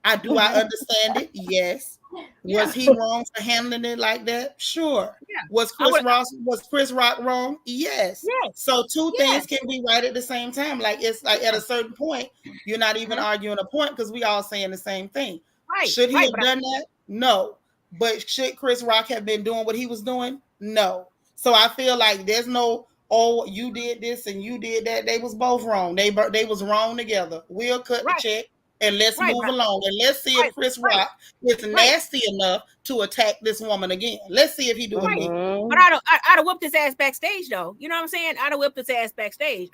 I understand it? Yes. Was he wrong for handling it like that? Sure. Was Chris Rock wrong? Yes. So two things can be right at the same time. Like, it's like at a certain point, you're not even arguing a point, because we all saying the same thing. Should he have done that? No. But should Chris Rock have been doing what he was doing? No. So I feel like there's no, oh, you did this and you did that. They was both wrong. They was wrong together. We'll cut the check and let's move along. And let's see if Chris Rock is nasty enough to attack this woman again. Let's see if he do it again. But I'd have whooped his ass backstage, though. You know what I'm saying? I'd have whipped his ass backstage.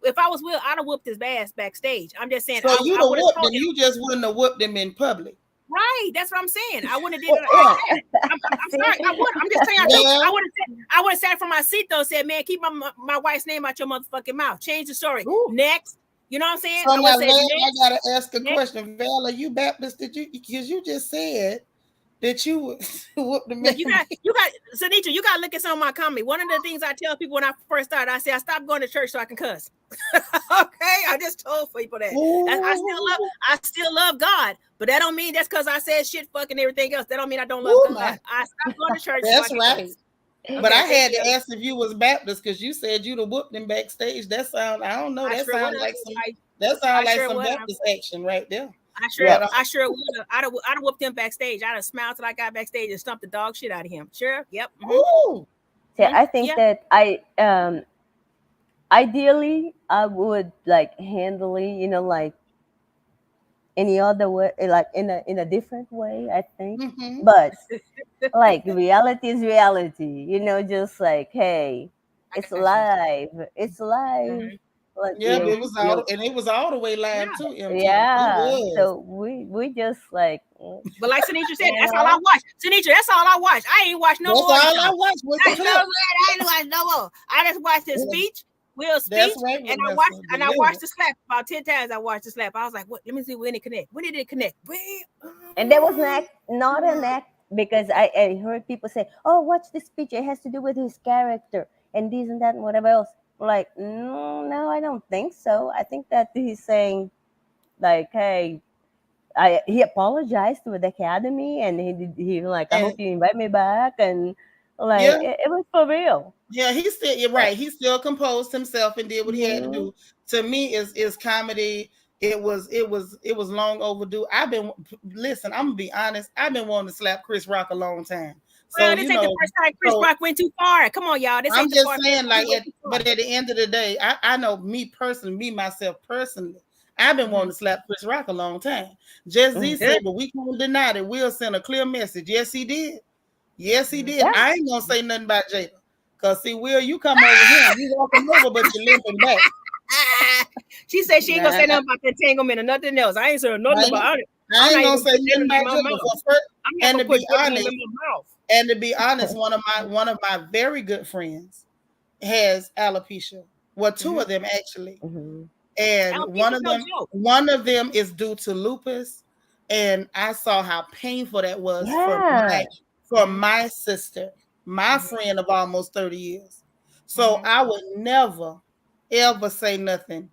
If I was Will, I'd have whooped his ass backstage. I'm just saying. So you'd have whooped him. You just wouldn't have whooped him in public. Right, that's what I'm saying. I wouldn't have did it like that. I'm sorry, I would. I'm just telling you. I would have sat from my seat though. Said, "Man, keep my wife's name out your motherfucking mouth. Change the story." Next, you know what I'm saying? So now, Val, I gotta ask a question. Val, are you Baptist? Because you just said that you whooped the man. You got Seanitra, you gotta look at some of my comedy. One of the things I tell people when I first started, I say I stopped going to church so I can cuss. Okay, I just told people that. I still love God, but that don't mean that's because I said shit, fucking everything else. That don't mean I don't love God. I stopped going to church. That's right. Okay, but I had to ask if you was Baptist, because you said you'd have whooped him backstage. That sound, I don't know. That sounds like some Baptist action right there. I sure would have. I'd have whooped him backstage. I'd have smiled till I got backstage and stumped the dog shit out of him. Sure. Yep. So I think that ideally I would like handle it, you know, like any other way, like in a different way, I think. But like reality is reality, you know, just like, hey, it's live. Like, it was all the way live too. So we just like. But like Seanitra said, that's all I watch. Seanitra, that's all I watch. I ain't watch no more. That's all I watch. I ain't watch no more. I just watched his speech. Will's speech, and I watched the slap about 10 times. I watched the slap. I was like, "What? Let me see when it connect. When did it connect?" And that was not an act, because I heard people say, "Oh, watch the speech. It has to do with his character and this and that and whatever else." Like, no, I don't think so. I think that he's saying, like, hey, he apologized to the Academy, and he like, I hope you invite me back, and like it was for real. Yeah, you're right. He still composed himself and did what he had to do. To me, is comedy. It was long overdue. I'm gonna be honest. I've been wanting to slap Chris Rock a long time. Well, this ain't the first time Chris Rock went too far. Come on, y'all. I'm just saying, but at the end of the day, I know myself personally, I've been wanting to slap Chris Rock a long time. Jesse said, but we can't deny that Will sent a clear message. Yes, he did. Yeah. I ain't gonna say nothing about Jada. Because see, Will, you come over here, you walking over, but you're limping back. She said she ain't gonna say nothing about the entanglement or nothing else. I ain't saying nothing about it. I ain't gonna say nothing about Jada. And to be honest, one of my very good friends has alopecia. Well, two of them actually. And alopecia one of them is due to lupus. And I saw how painful that was for my sister. my friend of almost 30 years. So I would never, ever say nothing.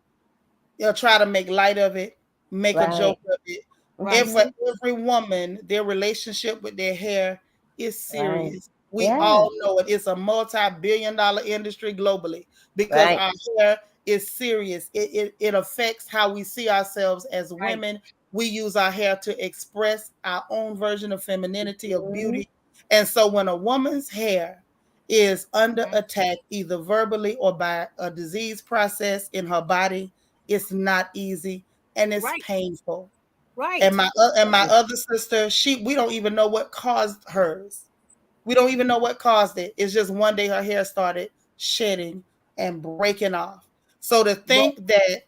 They'll try to make light of it, make a joke of it. And for every woman, their relationship with their hair is serious. We all know it. It's a multi-billion-dollar industry globally because our hair is serious. It affects how we see ourselves as women. We use our hair to express our own version of femininity, of beauty. And so when a woman's hair is under attack, either verbally or by a disease process in her body, it's not easy and it's painful. Right. And my other sister, we don't even know what caused hers. We don't even know what caused it. It's just one day her hair started shedding and breaking off. So to think that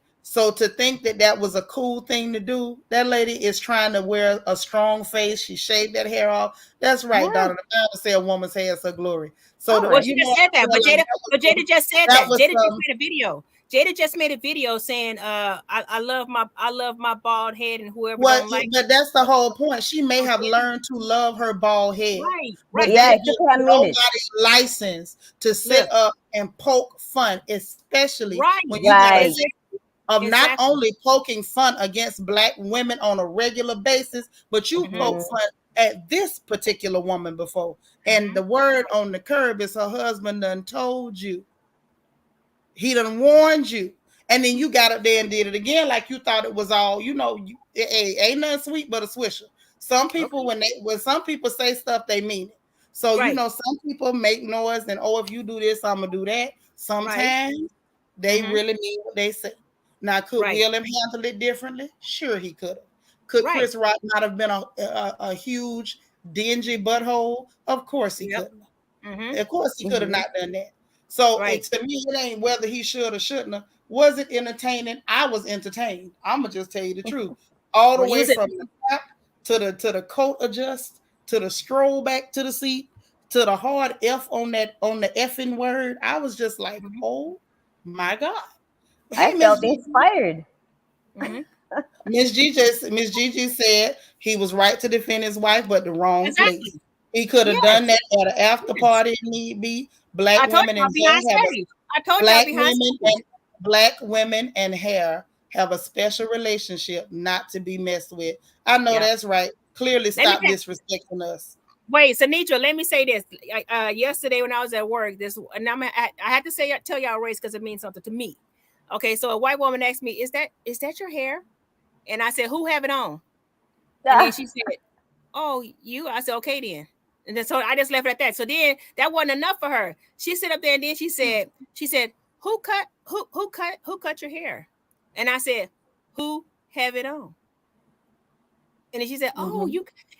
that was a cool thing to do, that lady is trying to wear a strong face. She shaved that hair off. That's right, Donna. The Bible says a woman's hair is her glory. So she just said that, but Jada just said that. Jada just made a video. Jada just made a video saying, I love my bald head and whoever don't like but that's the whole point. She may have learned to love her bald head. Right. Yeah, nobody's license to sit up and poke fun, especially when you got a of not only poking fun against Black women on a regular basis, but you poke fun at this particular woman before. And the word on the curb is her husband done told you. He done warned you. And then you got up there and did it again like you thought it was all, ain't nothing sweet but a swisher. Some people, when some people say stuff, they mean it. So, some people make noise and, if you do this, I'm going to do that. Sometimes they really mean what they say. Now, could William handle it differently? Sure, he could have. Could Chris Rock not have been a huge, dingy butthole? Of course he couldn't. Of course he could have not done that. So to me, it ain't whether he should or shouldn't have. Was it entertaining? I was entertained. I'm gonna just tell you the truth. All the way from the top to the coat adjust, to the stroll back to the seat, to the hard F on the effing word. I was just like, oh my God. Hey, I felt inspired. Miss Gigi said he was right to defend his wife, but the wrong place. He could have done that at an after party if need be. Black women and hair have a special relationship not to be messed with. I know that's right. Clearly stop disrespecting us. Wait, Seanitra, let me say this. Yesterday when I was at work, and I had to tell y'all race because it means something to me. Okay, so a white woman asked me, "Is that your hair?" And I said, "Who have it on?" And then she said, "Oh, you." I said, "Okay, then." And then so I just left it at that. So then that wasn't enough for her. She sit up there and then she said, "Who cut your hair?" And I said, "Who have it on?" And then she said, "Oh,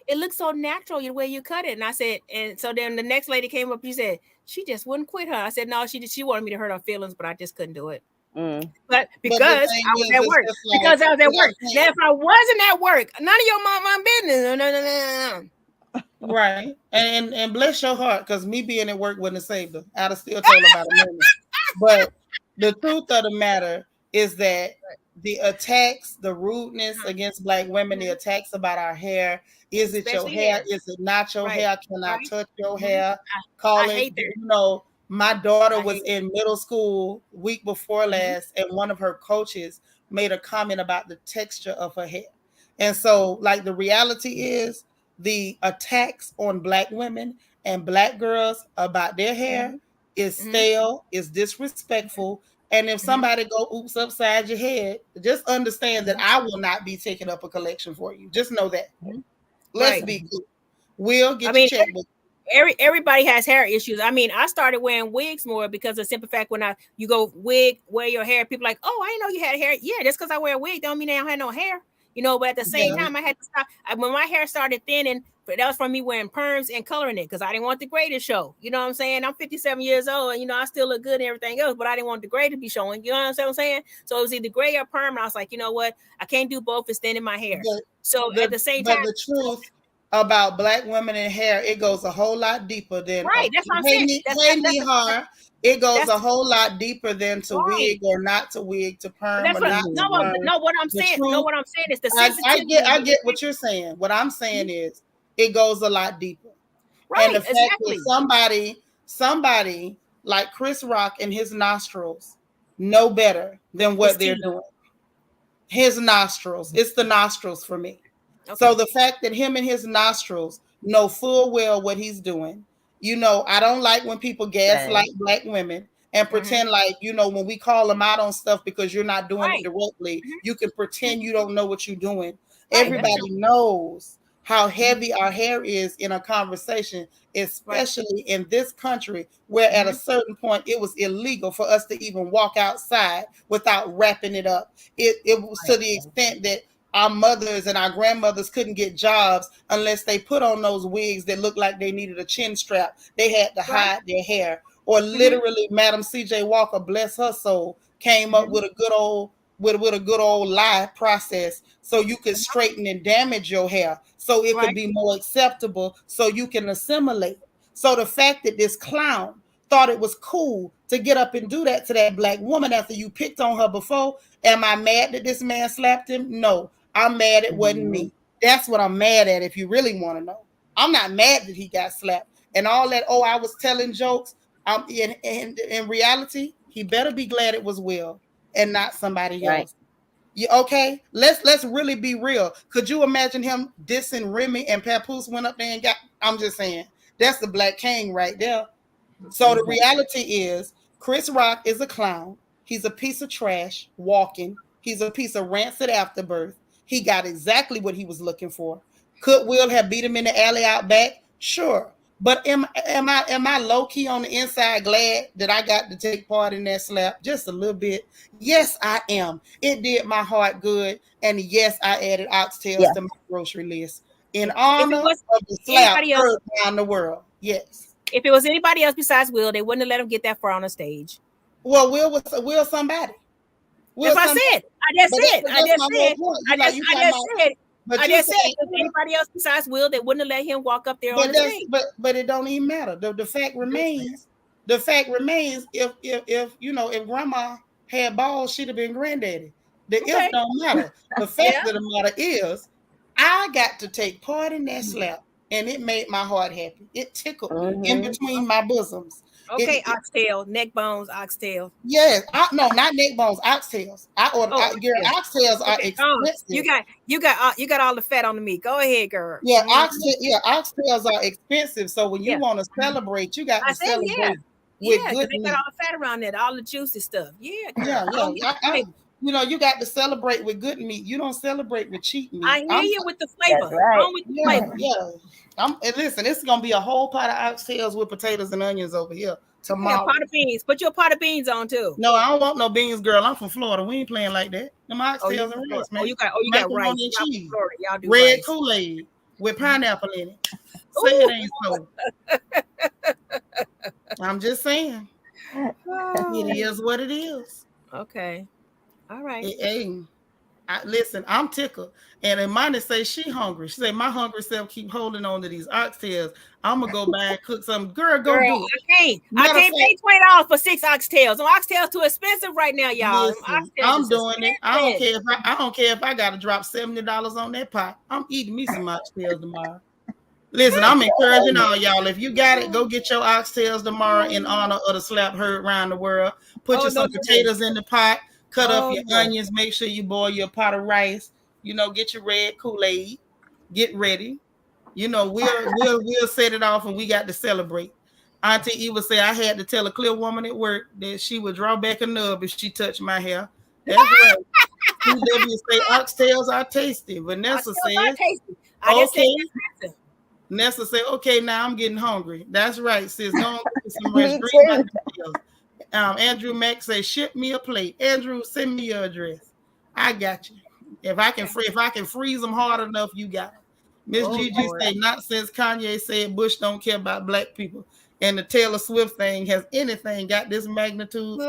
it looks so natural the way you cut it." And I said, and so then the next lady came up. She said she just wouldn't quit her. I said, "No, she wanted me to hurt her feelings, but I just couldn't do it." But because I was at work. Because I was at work. Now, if I wasn't at work, none of your mama business. No. Right. And bless your heart, because me being at work wouldn't have saved her. I'd have still told her about a moment. But the truth of the matter is that the attacks, the rudeness against Black women, the attacks about our hair. Is it your hair? Is it not your hair? Can I touch your hair? Calling, my daughter was in middle school week before last, and one of her coaches made a comment about the texture of her hair. And so, like, the reality is the attacks on Black women and Black girls about their hair is stale, is disrespectful. And if somebody go oops upside your head, just understand that I will not be taking up a collection for you. Just know that. Let's be cool. We'll get your checkbook. Everybody has hair issues. I mean, I started wearing wigs more because of the simple fact when you go wear your hair, people like, "Oh, I didn't know you had hair." Yeah, just because I wear a wig don't mean I don't have no hair. But at the same time, I had to stop. When my hair started thinning, that was from me wearing perms and coloring it because I didn't want the gray to show. You know what I'm saying? I'm 57 years old and, I still look good and everything else, but I didn't want the gray to be showing. You know what I'm saying? So it was either gray or perm. And I was like, you know what? I can't do both. It's thinning my hair. At the same time. But the truth about Black women and hair, it goes a whole lot deeper than that's what I'm saying. It goes a whole lot deeper than to wig or not to wig, to perm or not to perm. No, what I'm saying is the sensitivity. I get what you're saying. What I'm saying is it goes a lot deeper. And the fact that somebody like Chris Rock and his nostrils know better than what they're doing. His nostrils. It's the nostrils for me. Okay. So the fact that him and his nostrils know full well what he's doing. I don't like when people gaslight black women and pretend like, when we call them out on stuff because you're not doing it directly, you can pretend you don't know what you're doing. Everybody knows how heavy our hair is in a conversation, especially in this country, where at a certain point it was illegal for us to even walk outside without wrapping it up. It was to the extent that our mothers and our grandmothers couldn't get jobs unless they put on those wigs that looked like they needed a chin strap. They had to hide their hair. Or literally, Madam C.J. Walker, bless her soul, came up with a good old with a good old lie process so you could straighten and damage your hair so it could be more acceptable so you can assimilate. So the fact that this clown thought it was cool to get up and do that to that black woman after you picked on her before, am I mad that this man slapped him? No, I'm mad it wasn't me. That's what I'm mad at if you really want to know. I'm not mad that he got slapped. And all that, I was telling jokes. In reality, he better be glad it was Will and not somebody else. Okay? Let's really be real. Could you imagine him dissing Remy and Papoose went up there and got? I'm just saying, that's the Black King right there. So the reality is, Chris Rock is a clown. He's a piece of trash walking. He's a piece of rancid afterbirth. He got exactly what he was looking for. Could Will have beat him in the alley out back? Sure. But am I low key on the inside glad that I got to take part in that slap? Just a little bit. Yes, I am. It did my heart good. And yes, I added oxtails to my grocery list in honor of the slap heard around the world. Yes. If it was anybody else besides Will, they wouldn't have let him get that far on the stage. Well, Will somebody. That's what I said. I just said, if anybody else besides Will, they wouldn't have let him walk up there on the stage. But it don't even matter. The fact remains, if grandma had balls, she'd have been granddaddy. The if don't matter. The fact of the matter is, I got to take part in that slap, and it made my heart happy. It tickled in between my bosoms. Okay, oxtail, neck bones, oxtail. Yes, no, not neck bones, oxtails. Your oxtails are expensive. You got all the fat on the meat. Go ahead, girl. Yeah, oxtails are expensive. So when you want to celebrate, you got to celebrate with good they meat. got all the fat around there, all the juicy stuff. Yeah, you got to celebrate with good meat. You don't celebrate with cheap meat. I hear you with the flavor. Right. With the flavor. Listen, it's gonna be a whole pot of oxtails with potatoes and onions over here tomorrow. Pot of beans. Put your pot of beans on too. No, I don't want no beans, girl. I'm from Florida. We ain't playing like that. Them oxtails and rice, man. You got rice. Cheese. Y'all do red rice. Kool-Aid with pineapple in it. Say it ain't so. I'm just saying. It is what it is. Okay. All right. Listen, I'm tickled. And Imani say she hungry. She say my hungry self keep holding on to these oxtails. I'm gonna go buy and cook some. Girl, do it. I can't pay $20 for 6 oxtails. No, oxtails too expensive right now, y'all. Listen, I'm doing it. I don't care if I gotta drop $70 on that pot. I'm eating me some oxtails tomorrow. Listen, I'm encouraging all y'all. If you got it, go get your oxtails tomorrow in honor of the slap heard around the world. Put some potatoes in the pot. Cut up your onions. Make sure you boil your pot of rice. Get your red Kool-Aid. Get ready. We'll set it off and we got to celebrate. Auntie Eva said I had to tell a clear woman at work that she would draw back a nub if she touched my hair. That's right. CW say oxtails are tasty. Vanessa says, okay. Nessa said, okay, now I'm getting hungry. That's right, sis. Go get some rest. Andrew Mack say, ship me a plate. Andrew, send me your address. I got you. If I can freeze them hard enough, you got it. Miss Gigi say, not since Kanye said Bush don't care about black people. And the Taylor Swift thing has anything got this magnitude.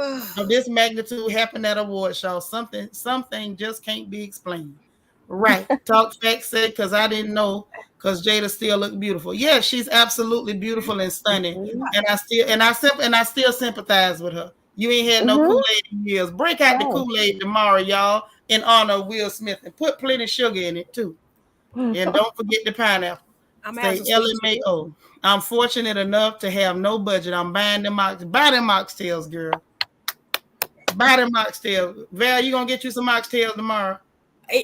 This magnitude happened at award show. Something just can't be explained. Right. Talk facts said because I didn't know because Jada still looked beautiful. Yeah, she's absolutely beautiful and stunning. And I still sympathize with her. You ain't had no Kool-Aid in years. Break out the Kool-Aid tomorrow, y'all, in honor of Will Smith, and put plenty of sugar in it too. And don't forget the pineapple. I'm Say Ellen May. Oh, I'm fortunate enough to have no budget. I'm buying them oxtails, girl. Buy them oxtails. Val, you gonna get you some oxtails tomorrow?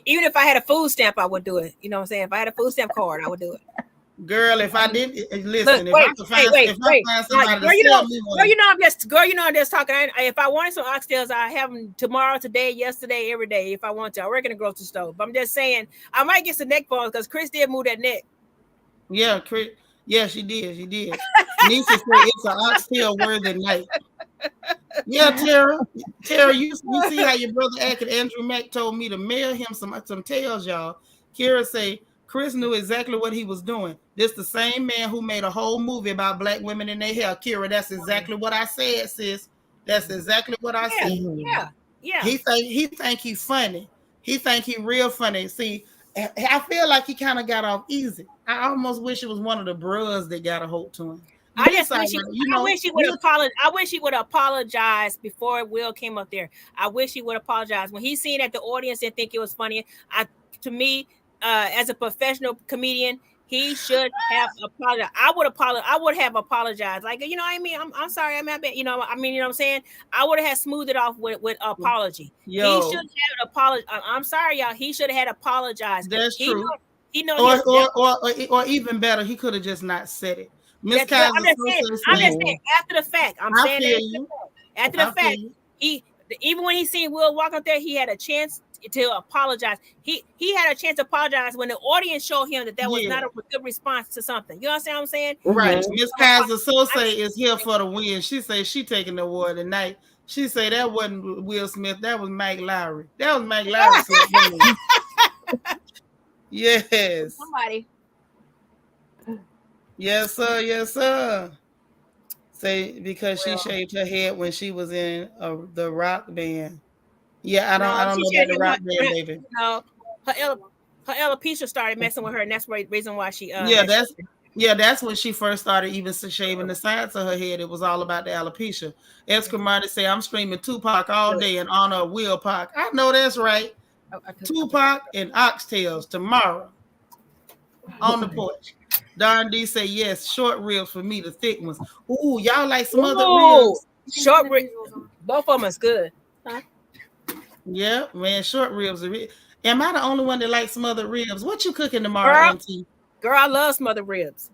Even if I had a food stamp, I would do it. You know what I'm saying? If I had a food stamp card, I would do it. Girl, if I didn't listen, Look, if I find somebody girl, to sell me one, girl, you know I'm just talking. If I wanted some oxtails, I have them tomorrow, today, yesterday, every day. If I want to, I work in the grocery store. But I'm just saying, I might get some neck bones because Chris did move that neck. Yeah, Chris. Yeah, she did. Nisa said it's an oxtail worthy night. Yeah, Tara, you see how your brother acted. Andrew Mack told me to mail him some tails, y'all. Kira say Chris knew exactly what he was doing. This the same man who made a whole movie about black women in their hair. Kira, that's exactly what I said, sis. That's exactly what I said. Yeah. He think he's funny. He think he real funny. See, I feel like he kind of got off easy. I almost wish it was one of the bros that got a hold to him. I wish he would apologize before Will came up there. I wish he would apologize when he seen that the audience didn't think it was funny. To me, as a professional comedian, he should have apologized. I would have apologized. Like, you know what I mean? I'm sorry. You know what I'm saying? I would have smoothed it off with apology. He should have apologized. I'm sorry, y'all. He should have had apologized. That's true. Or even better, he could have just not said it. I'm just saying after the fact. After the fact, even when he seen Will walk up there, he had a chance to apologize. He had a chance to apologize when the audience showed him that was not a good response to something. You understand what I'm saying? Right. Miss Kaiser Sose is here for the win. She say she taking the award tonight. She say that wasn't Will Smith. That was Mike Lowry. Yes. Somebody. Yes, sir. Say because she shaved her head when she was in the rock band. Yeah, I don't know about the rock band, baby. No, her alopecia started messing with her, and that's the reason why she. That's when she first started even shaving the sides of her head. It was all about the alopecia. Escamati say, I'm streaming Tupac all day in honor of Will Pac. I know that's right. Tupac and oxtails tomorrow on the porch. Darn D say yes, short ribs for me, the thick ones. Ooh, y'all like some other ribs? Short ribs, both of them is good. Huh? Yeah, man, short ribs are. Am I the only one that likes smothered ribs? What you cooking tomorrow, Auntie? Girl, I love smothered ribs.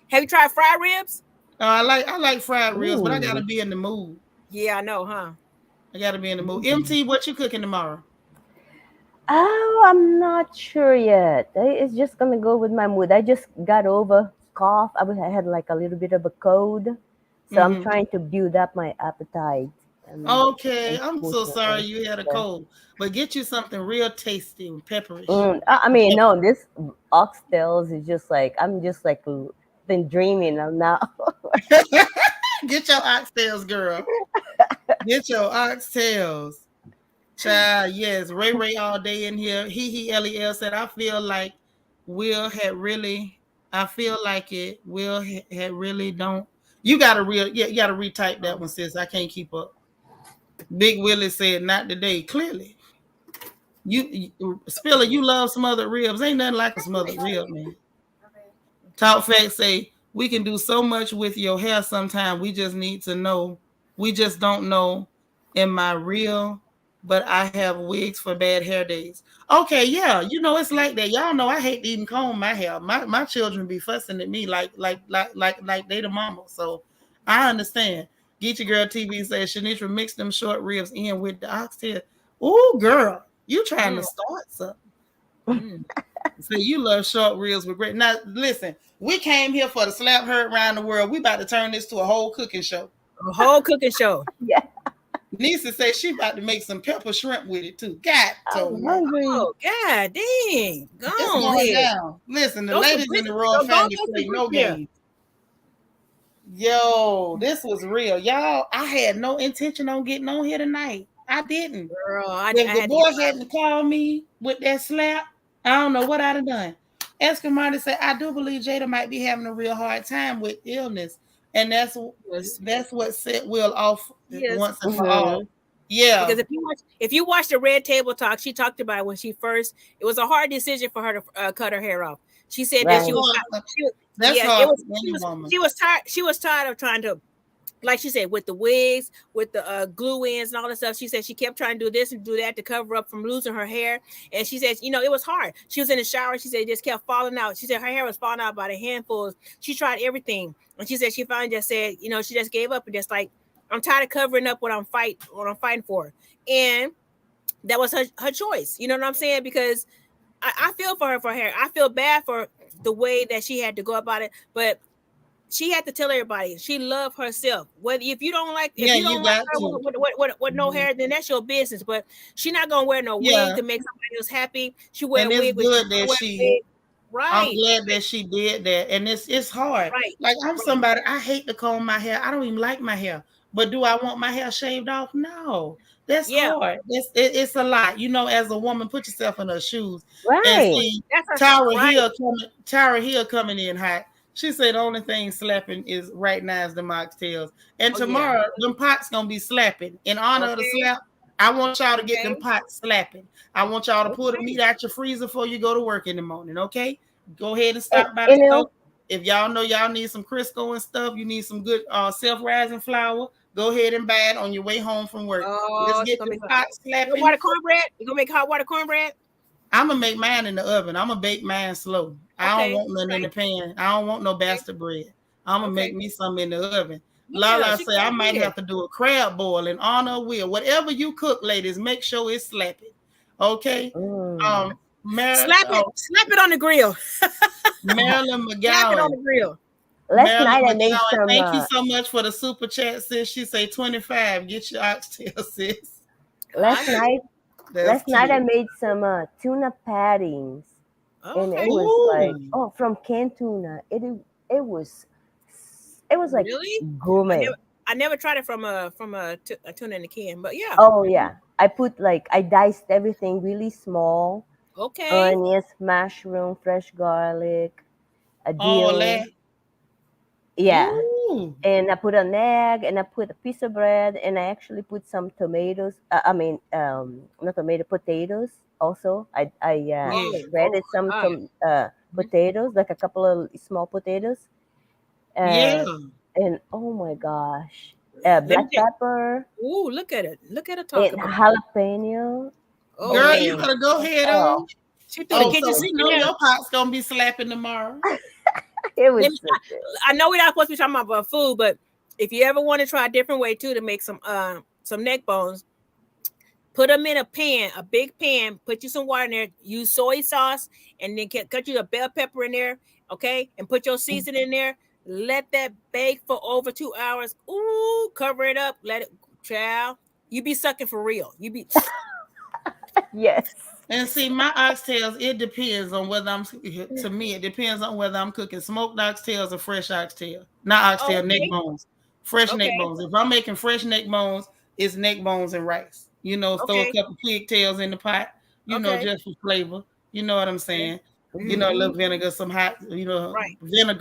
Have you tried fried ribs? I like fried ribs, but I gotta be in the mood. Yeah, I know, huh? I gotta be in the mood. MT, what you cooking tomorrow? Oh, I'm not sure yet. It's just gonna go with my mood. I just got over cough. I had like a little bit of a cold, so I'm trying to build up my appetite. Okay, I'm so sorry you had a cold, but get you something real tasty and pepperish. No, this oxtails is just like I'm just like been dreaming of now. Get your oxtails, girl. Get your oxtails. Child, yes, Ray all day in here. Lel said, I feel like Will had really. I feel like it. Will had really don't. You gotta retype that one, sis. I can't keep up. Big Willie said, not today. Clearly, you Spiller, you love smothered ribs. Ain't nothing like a smothered rib, man. Talk Facts say we can do so much with your hair. Sometimes we just need to know. We just don't know. Am I real? But I have wigs for bad hair days. Okay, yeah, it's like that. Y'all know I hate to even comb my hair. My children be fussing at me like they the mama. So I understand. Get your girl TV says Seanitra mix them short ribs in with the oxtail. Oh, girl, you trying to start something? So you love short ribs with great. Now listen, we came here for the slap heard around the world. We about to turn this to a whole cooking show. A whole cooking show. Yeah. Nisa says she about to make some pepper shrimp with it too. God, oh God, dang! Go on down. Listen, the ladies in the royal family play no games. Yo, this was real, y'all. I had no intention on getting on here tonight. I didn't. Girl, if the boy hadn't called me with that slap, I don't know what I'd have done. Escamati said, I do believe Jada might be having a real hard time with illness. And that's what set Will off once and for all. Yeah. Because if you watch the Red Table Talk, she talked about when she first, it was a hard decision for her to cut her hair off. She said that Right. she was, That's yeah, hard for any woman. she was tired. She was tired of trying to, like she said, with the wigs, with the glue ends and all that stuff. She said she kept trying to do this and do that to cover up from losing her hair. And she said, it was hard. She was in the shower. She said it just kept falling out. She said her hair was falling out by the handfuls. She tried everything. And she said she finally just said, she just gave up and just like, I'm tired of covering up what I'm fighting for. And that was her choice. You know what I'm saying? Because I feel for her for hair. I feel bad for the way that she had to go about it. But she had to tell everybody she loved herself. Whether if you don't like her with no hair, then that's your business. But she's not gonna wear no wig to make somebody else happy. She wear a wig. Good that she. Right. I'm glad that she did that, and it's hard. Right. Like I'm somebody. I hate to comb my hair. I don't even like my hair. But do I want my hair shaved off? No. That's hard. It's a lot. As a woman, put yourself in her shoes. Right. And see, Tara Hill coming in hot. She said the only thing slapping is right now is the mocktails. And tomorrow, them pots gonna be slapping. In honor of the slap, I want y'all to get them pots slapping. I want y'all to pull the meat out your freezer before you go to work in the morning, okay? Go ahead and stop by the store. If y'all know y'all need some Crisco and stuff, you need some good self-rising flour, go ahead and buy it on your way home from work. Let's get the pots slapping. Water cornbread? You gonna make hot water cornbread? I'm gonna make mine in the oven. I'm gonna bake mine slow. I don't want nothing in the pan. I don't want no bastard bread. I'm gonna make me some in the oven. Lala say I might have to do a crab boil in honor of Will. Whatever you cook, ladies, make sure it's slapping. Okay. Slap it on the grill. Marilyn McGowan. Slap it on the grill. Last night I made some. Thank you so much for the super chat, sis. She say 25. Get your oxtail, sis. Last night I made some tuna patties, and it was like from canned tuna. It was like gourmet. I never tried it from a tuna in a can, but yeah. Oh yeah, I diced everything really small. Okay. Onions, mushroom, fresh garlic, a dill. Yeah. Ooh. And I put an egg, and I put a piece of bread, and I actually put some tomatoes. Not tomato, potatoes. Also, I shredded some potatoes, like a couple of small potatoes. And oh my gosh, black pepper. Ooh, look at it! Look at it. And jalapeno. Oh, girl, you gotta go ahead on. We know your pot's gonna be slapping tomorrow. It was. I know we're not supposed to be talking about food, but if you ever want to try a different way too to make some neck bones, put them in a pan, a big pan. Put you some water in there. Use soy sauce, and then cut you a bell pepper in there. Okay, and put your seasoning in there. Let that bake for over 2 hours. Ooh, cover it up. Let it, child. You be sucking for real. You be. Yes. And see, my oxtails, it depends on whether it depends on whether I'm cooking smoked oxtails or fresh oxtail. Not oxtail, neck bones. Fresh neck bones. If I'm making fresh neck bones, it's neck bones and rice. Throw a couple pigtails in the pot, just for flavor. You know what I'm saying? Mm-hmm. A little vinegar, some hot, vinegar,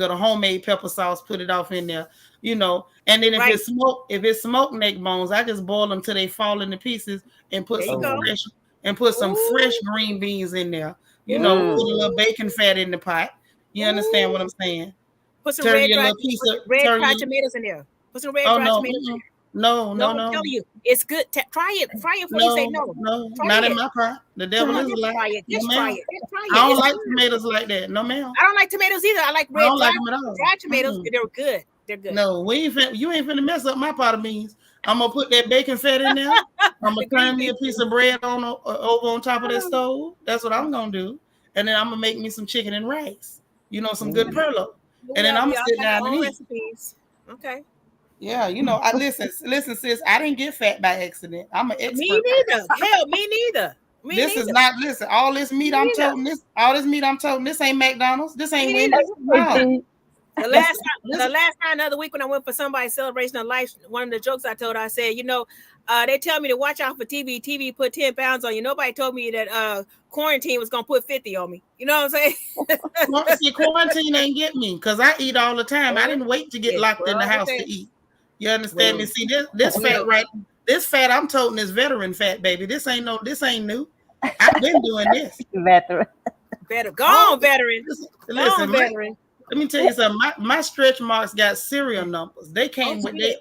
the homemade pepper sauce, put it off in there, And then if it's smoked neck bones, I just boil them till they fall into pieces and put some fresh green beans in there. Put a little bacon fat in the pot. You understand what I'm saying? Put some red fried tomatoes in there. Put some red fried tomatoes in there. No. I'm telling you, it's good. Try it before you say no. No, not in my pot. The devil is a lie. Try it. Just try it. I don't like tomatoes like that. No, ma'am. I don't like tomatoes either. I like red dried tomatoes. They're good. They're good. No, you ain't finna mess up my pot of beans. I'm gonna put that bacon fat in there. I'm gonna turn me a piece of bread over on top of that stove. That's what I'm gonna do. And then I'm gonna make me some chicken and rice. Some good perlo. And then I'm gonna sit down and eat. Recipes. Okay. Yeah, I listen, sis. I didn't get fat by accident. I'm an expert. Me neither. Hell, me neither. Is not. Listen, all this meat I'm toting this ain't McDonald's. This ain't Wendy's. The last time, the other week when I went for somebody's celebration of life, one of the jokes I told, I said, they tell me to watch out for TV. TV put 10 pounds on you. Nobody told me that quarantine was gonna put 50 on me. You know what I'm saying? See, quarantine ain't get me because I eat all the time. I didn't wait to get locked in the house to eat. You understand me? See, this fat this fat I'm toting is veteran fat, baby. This ain't new. I've been doing this. Veteran. Gone, veteran. Listen, veteran. Let me tell you something. My stretch marks got serial numbers. They came with their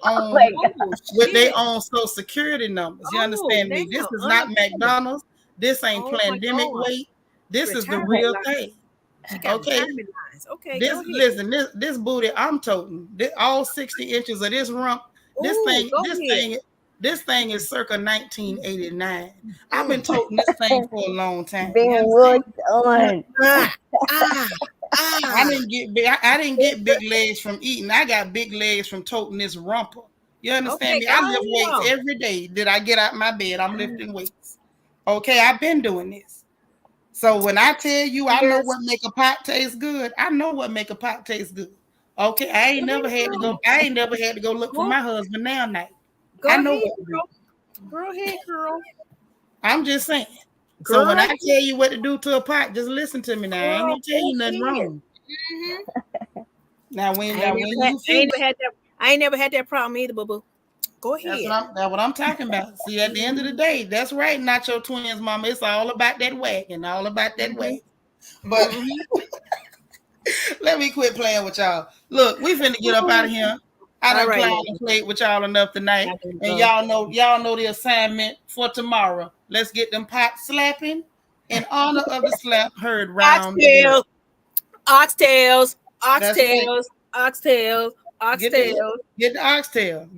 own Social Security numbers. You understand me? This is not McDonald's. This ain't pandemic weight. This is the real thing. Okay. Okay. This booty I'm toting. All 60 inches of this rump. This thing is circa 1989. I've been toting this thing for a long time. Being worked on. I didn't get big legs from eating. I got big legs from toting this rumper. You understand me? I lift weights every day. Did I get out my bed? I'm lifting weights. Okay, I've been doing this. So when I tell you I know what make a pot taste good, I know what make a pot taste good. Okay, I ain't never had to go look for my husband now night. I know what to do. Girl, hey, girl. I'm just saying. So when I tell you what to do to a pot, just listen to me now. I ain't gonna tell you nothing wrong. Now I ain't never had that problem either, boo boo. Go ahead. That's what I'm talking about. See, at the end of the day, that's right. Not your twins, mama. It's all about that wagon, all about that wagon. But let me quit playing with y'all. Look, we finna get up out of here. I done played with y'all enough tonight, and y'all know the assignment for tomorrow. Let's get them pots slapping in honor of the slap heard round the world. Oxtails. Get the oxtail.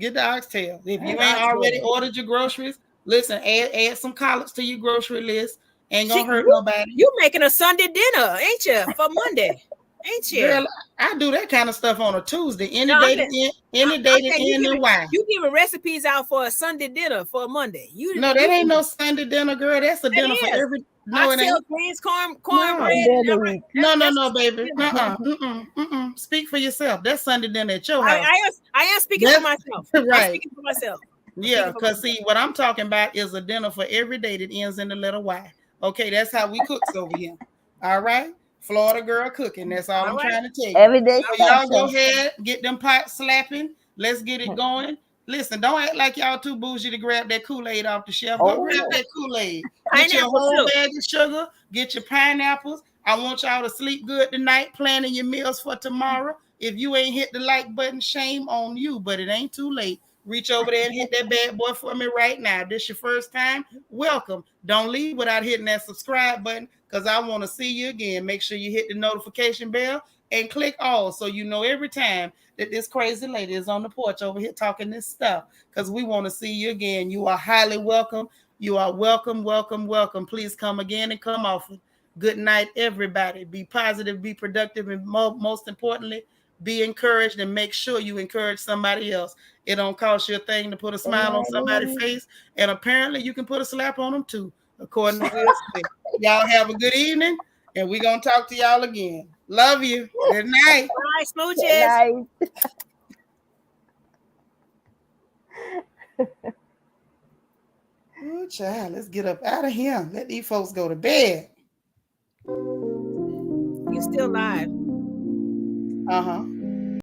If you ain't already ordered your groceries, listen, add some collards to your grocery list. Ain't gonna hurt nobody. You making a Sunday dinner, ain't you, for Monday? Ain't you? Girl, I do that kind of stuff on a Tuesday. Any day to end and why. You giving recipes out for a Sunday dinner for a Monday. No, that ain't no Sunday dinner, girl. That's a dinner for every. No, it ain't. Greens, cornbread. No, baby. Speak for yourself. That's Sunday dinner at your house. I am speaking for myself. Right. I'm speaking for myself. Yeah, because see, what I'm talking about is a dinner for every day that ends in the letter Y. Okay, that's how we cooks over here. All right. Florida girl cooking. That's all I'm trying to tell you. Every day. So y'all go ahead, get them pots slapping. Let's get it going. Listen, don't act like y'all too bougie to grab that Kool-Aid off the shelf. Go grab that Kool-Aid. Get your whole bag of sugar. Get your pineapples. I want y'all to sleep good tonight, planning your meals for tomorrow. If you ain't hit the like button, shame on you, but it ain't too late. Reach over there and hit that bad boy for me right now. If this your first time, welcome. Don't leave without hitting that subscribe button because I want to see you again. Make sure you hit the notification bell and click all so you know every time that this crazy lady is on the porch over here talking this stuff because we want to see you again. You are highly welcome. You are welcome, welcome, welcome. Please come again and come often. Good night, everybody. Be positive, be productive, and most importantly, be encouraged and make sure you encourage somebody else. It don't cost you a thing to put a smile on somebody's face, and apparently you can put a slap on them too, according to Will Smith. Y'all have a good evening, and we're going to talk to y'all again. Love you. Good night. Bye, smooches. Oh, child, let's get up out of here. Let these folks go to bed. You're still live. Uh-huh.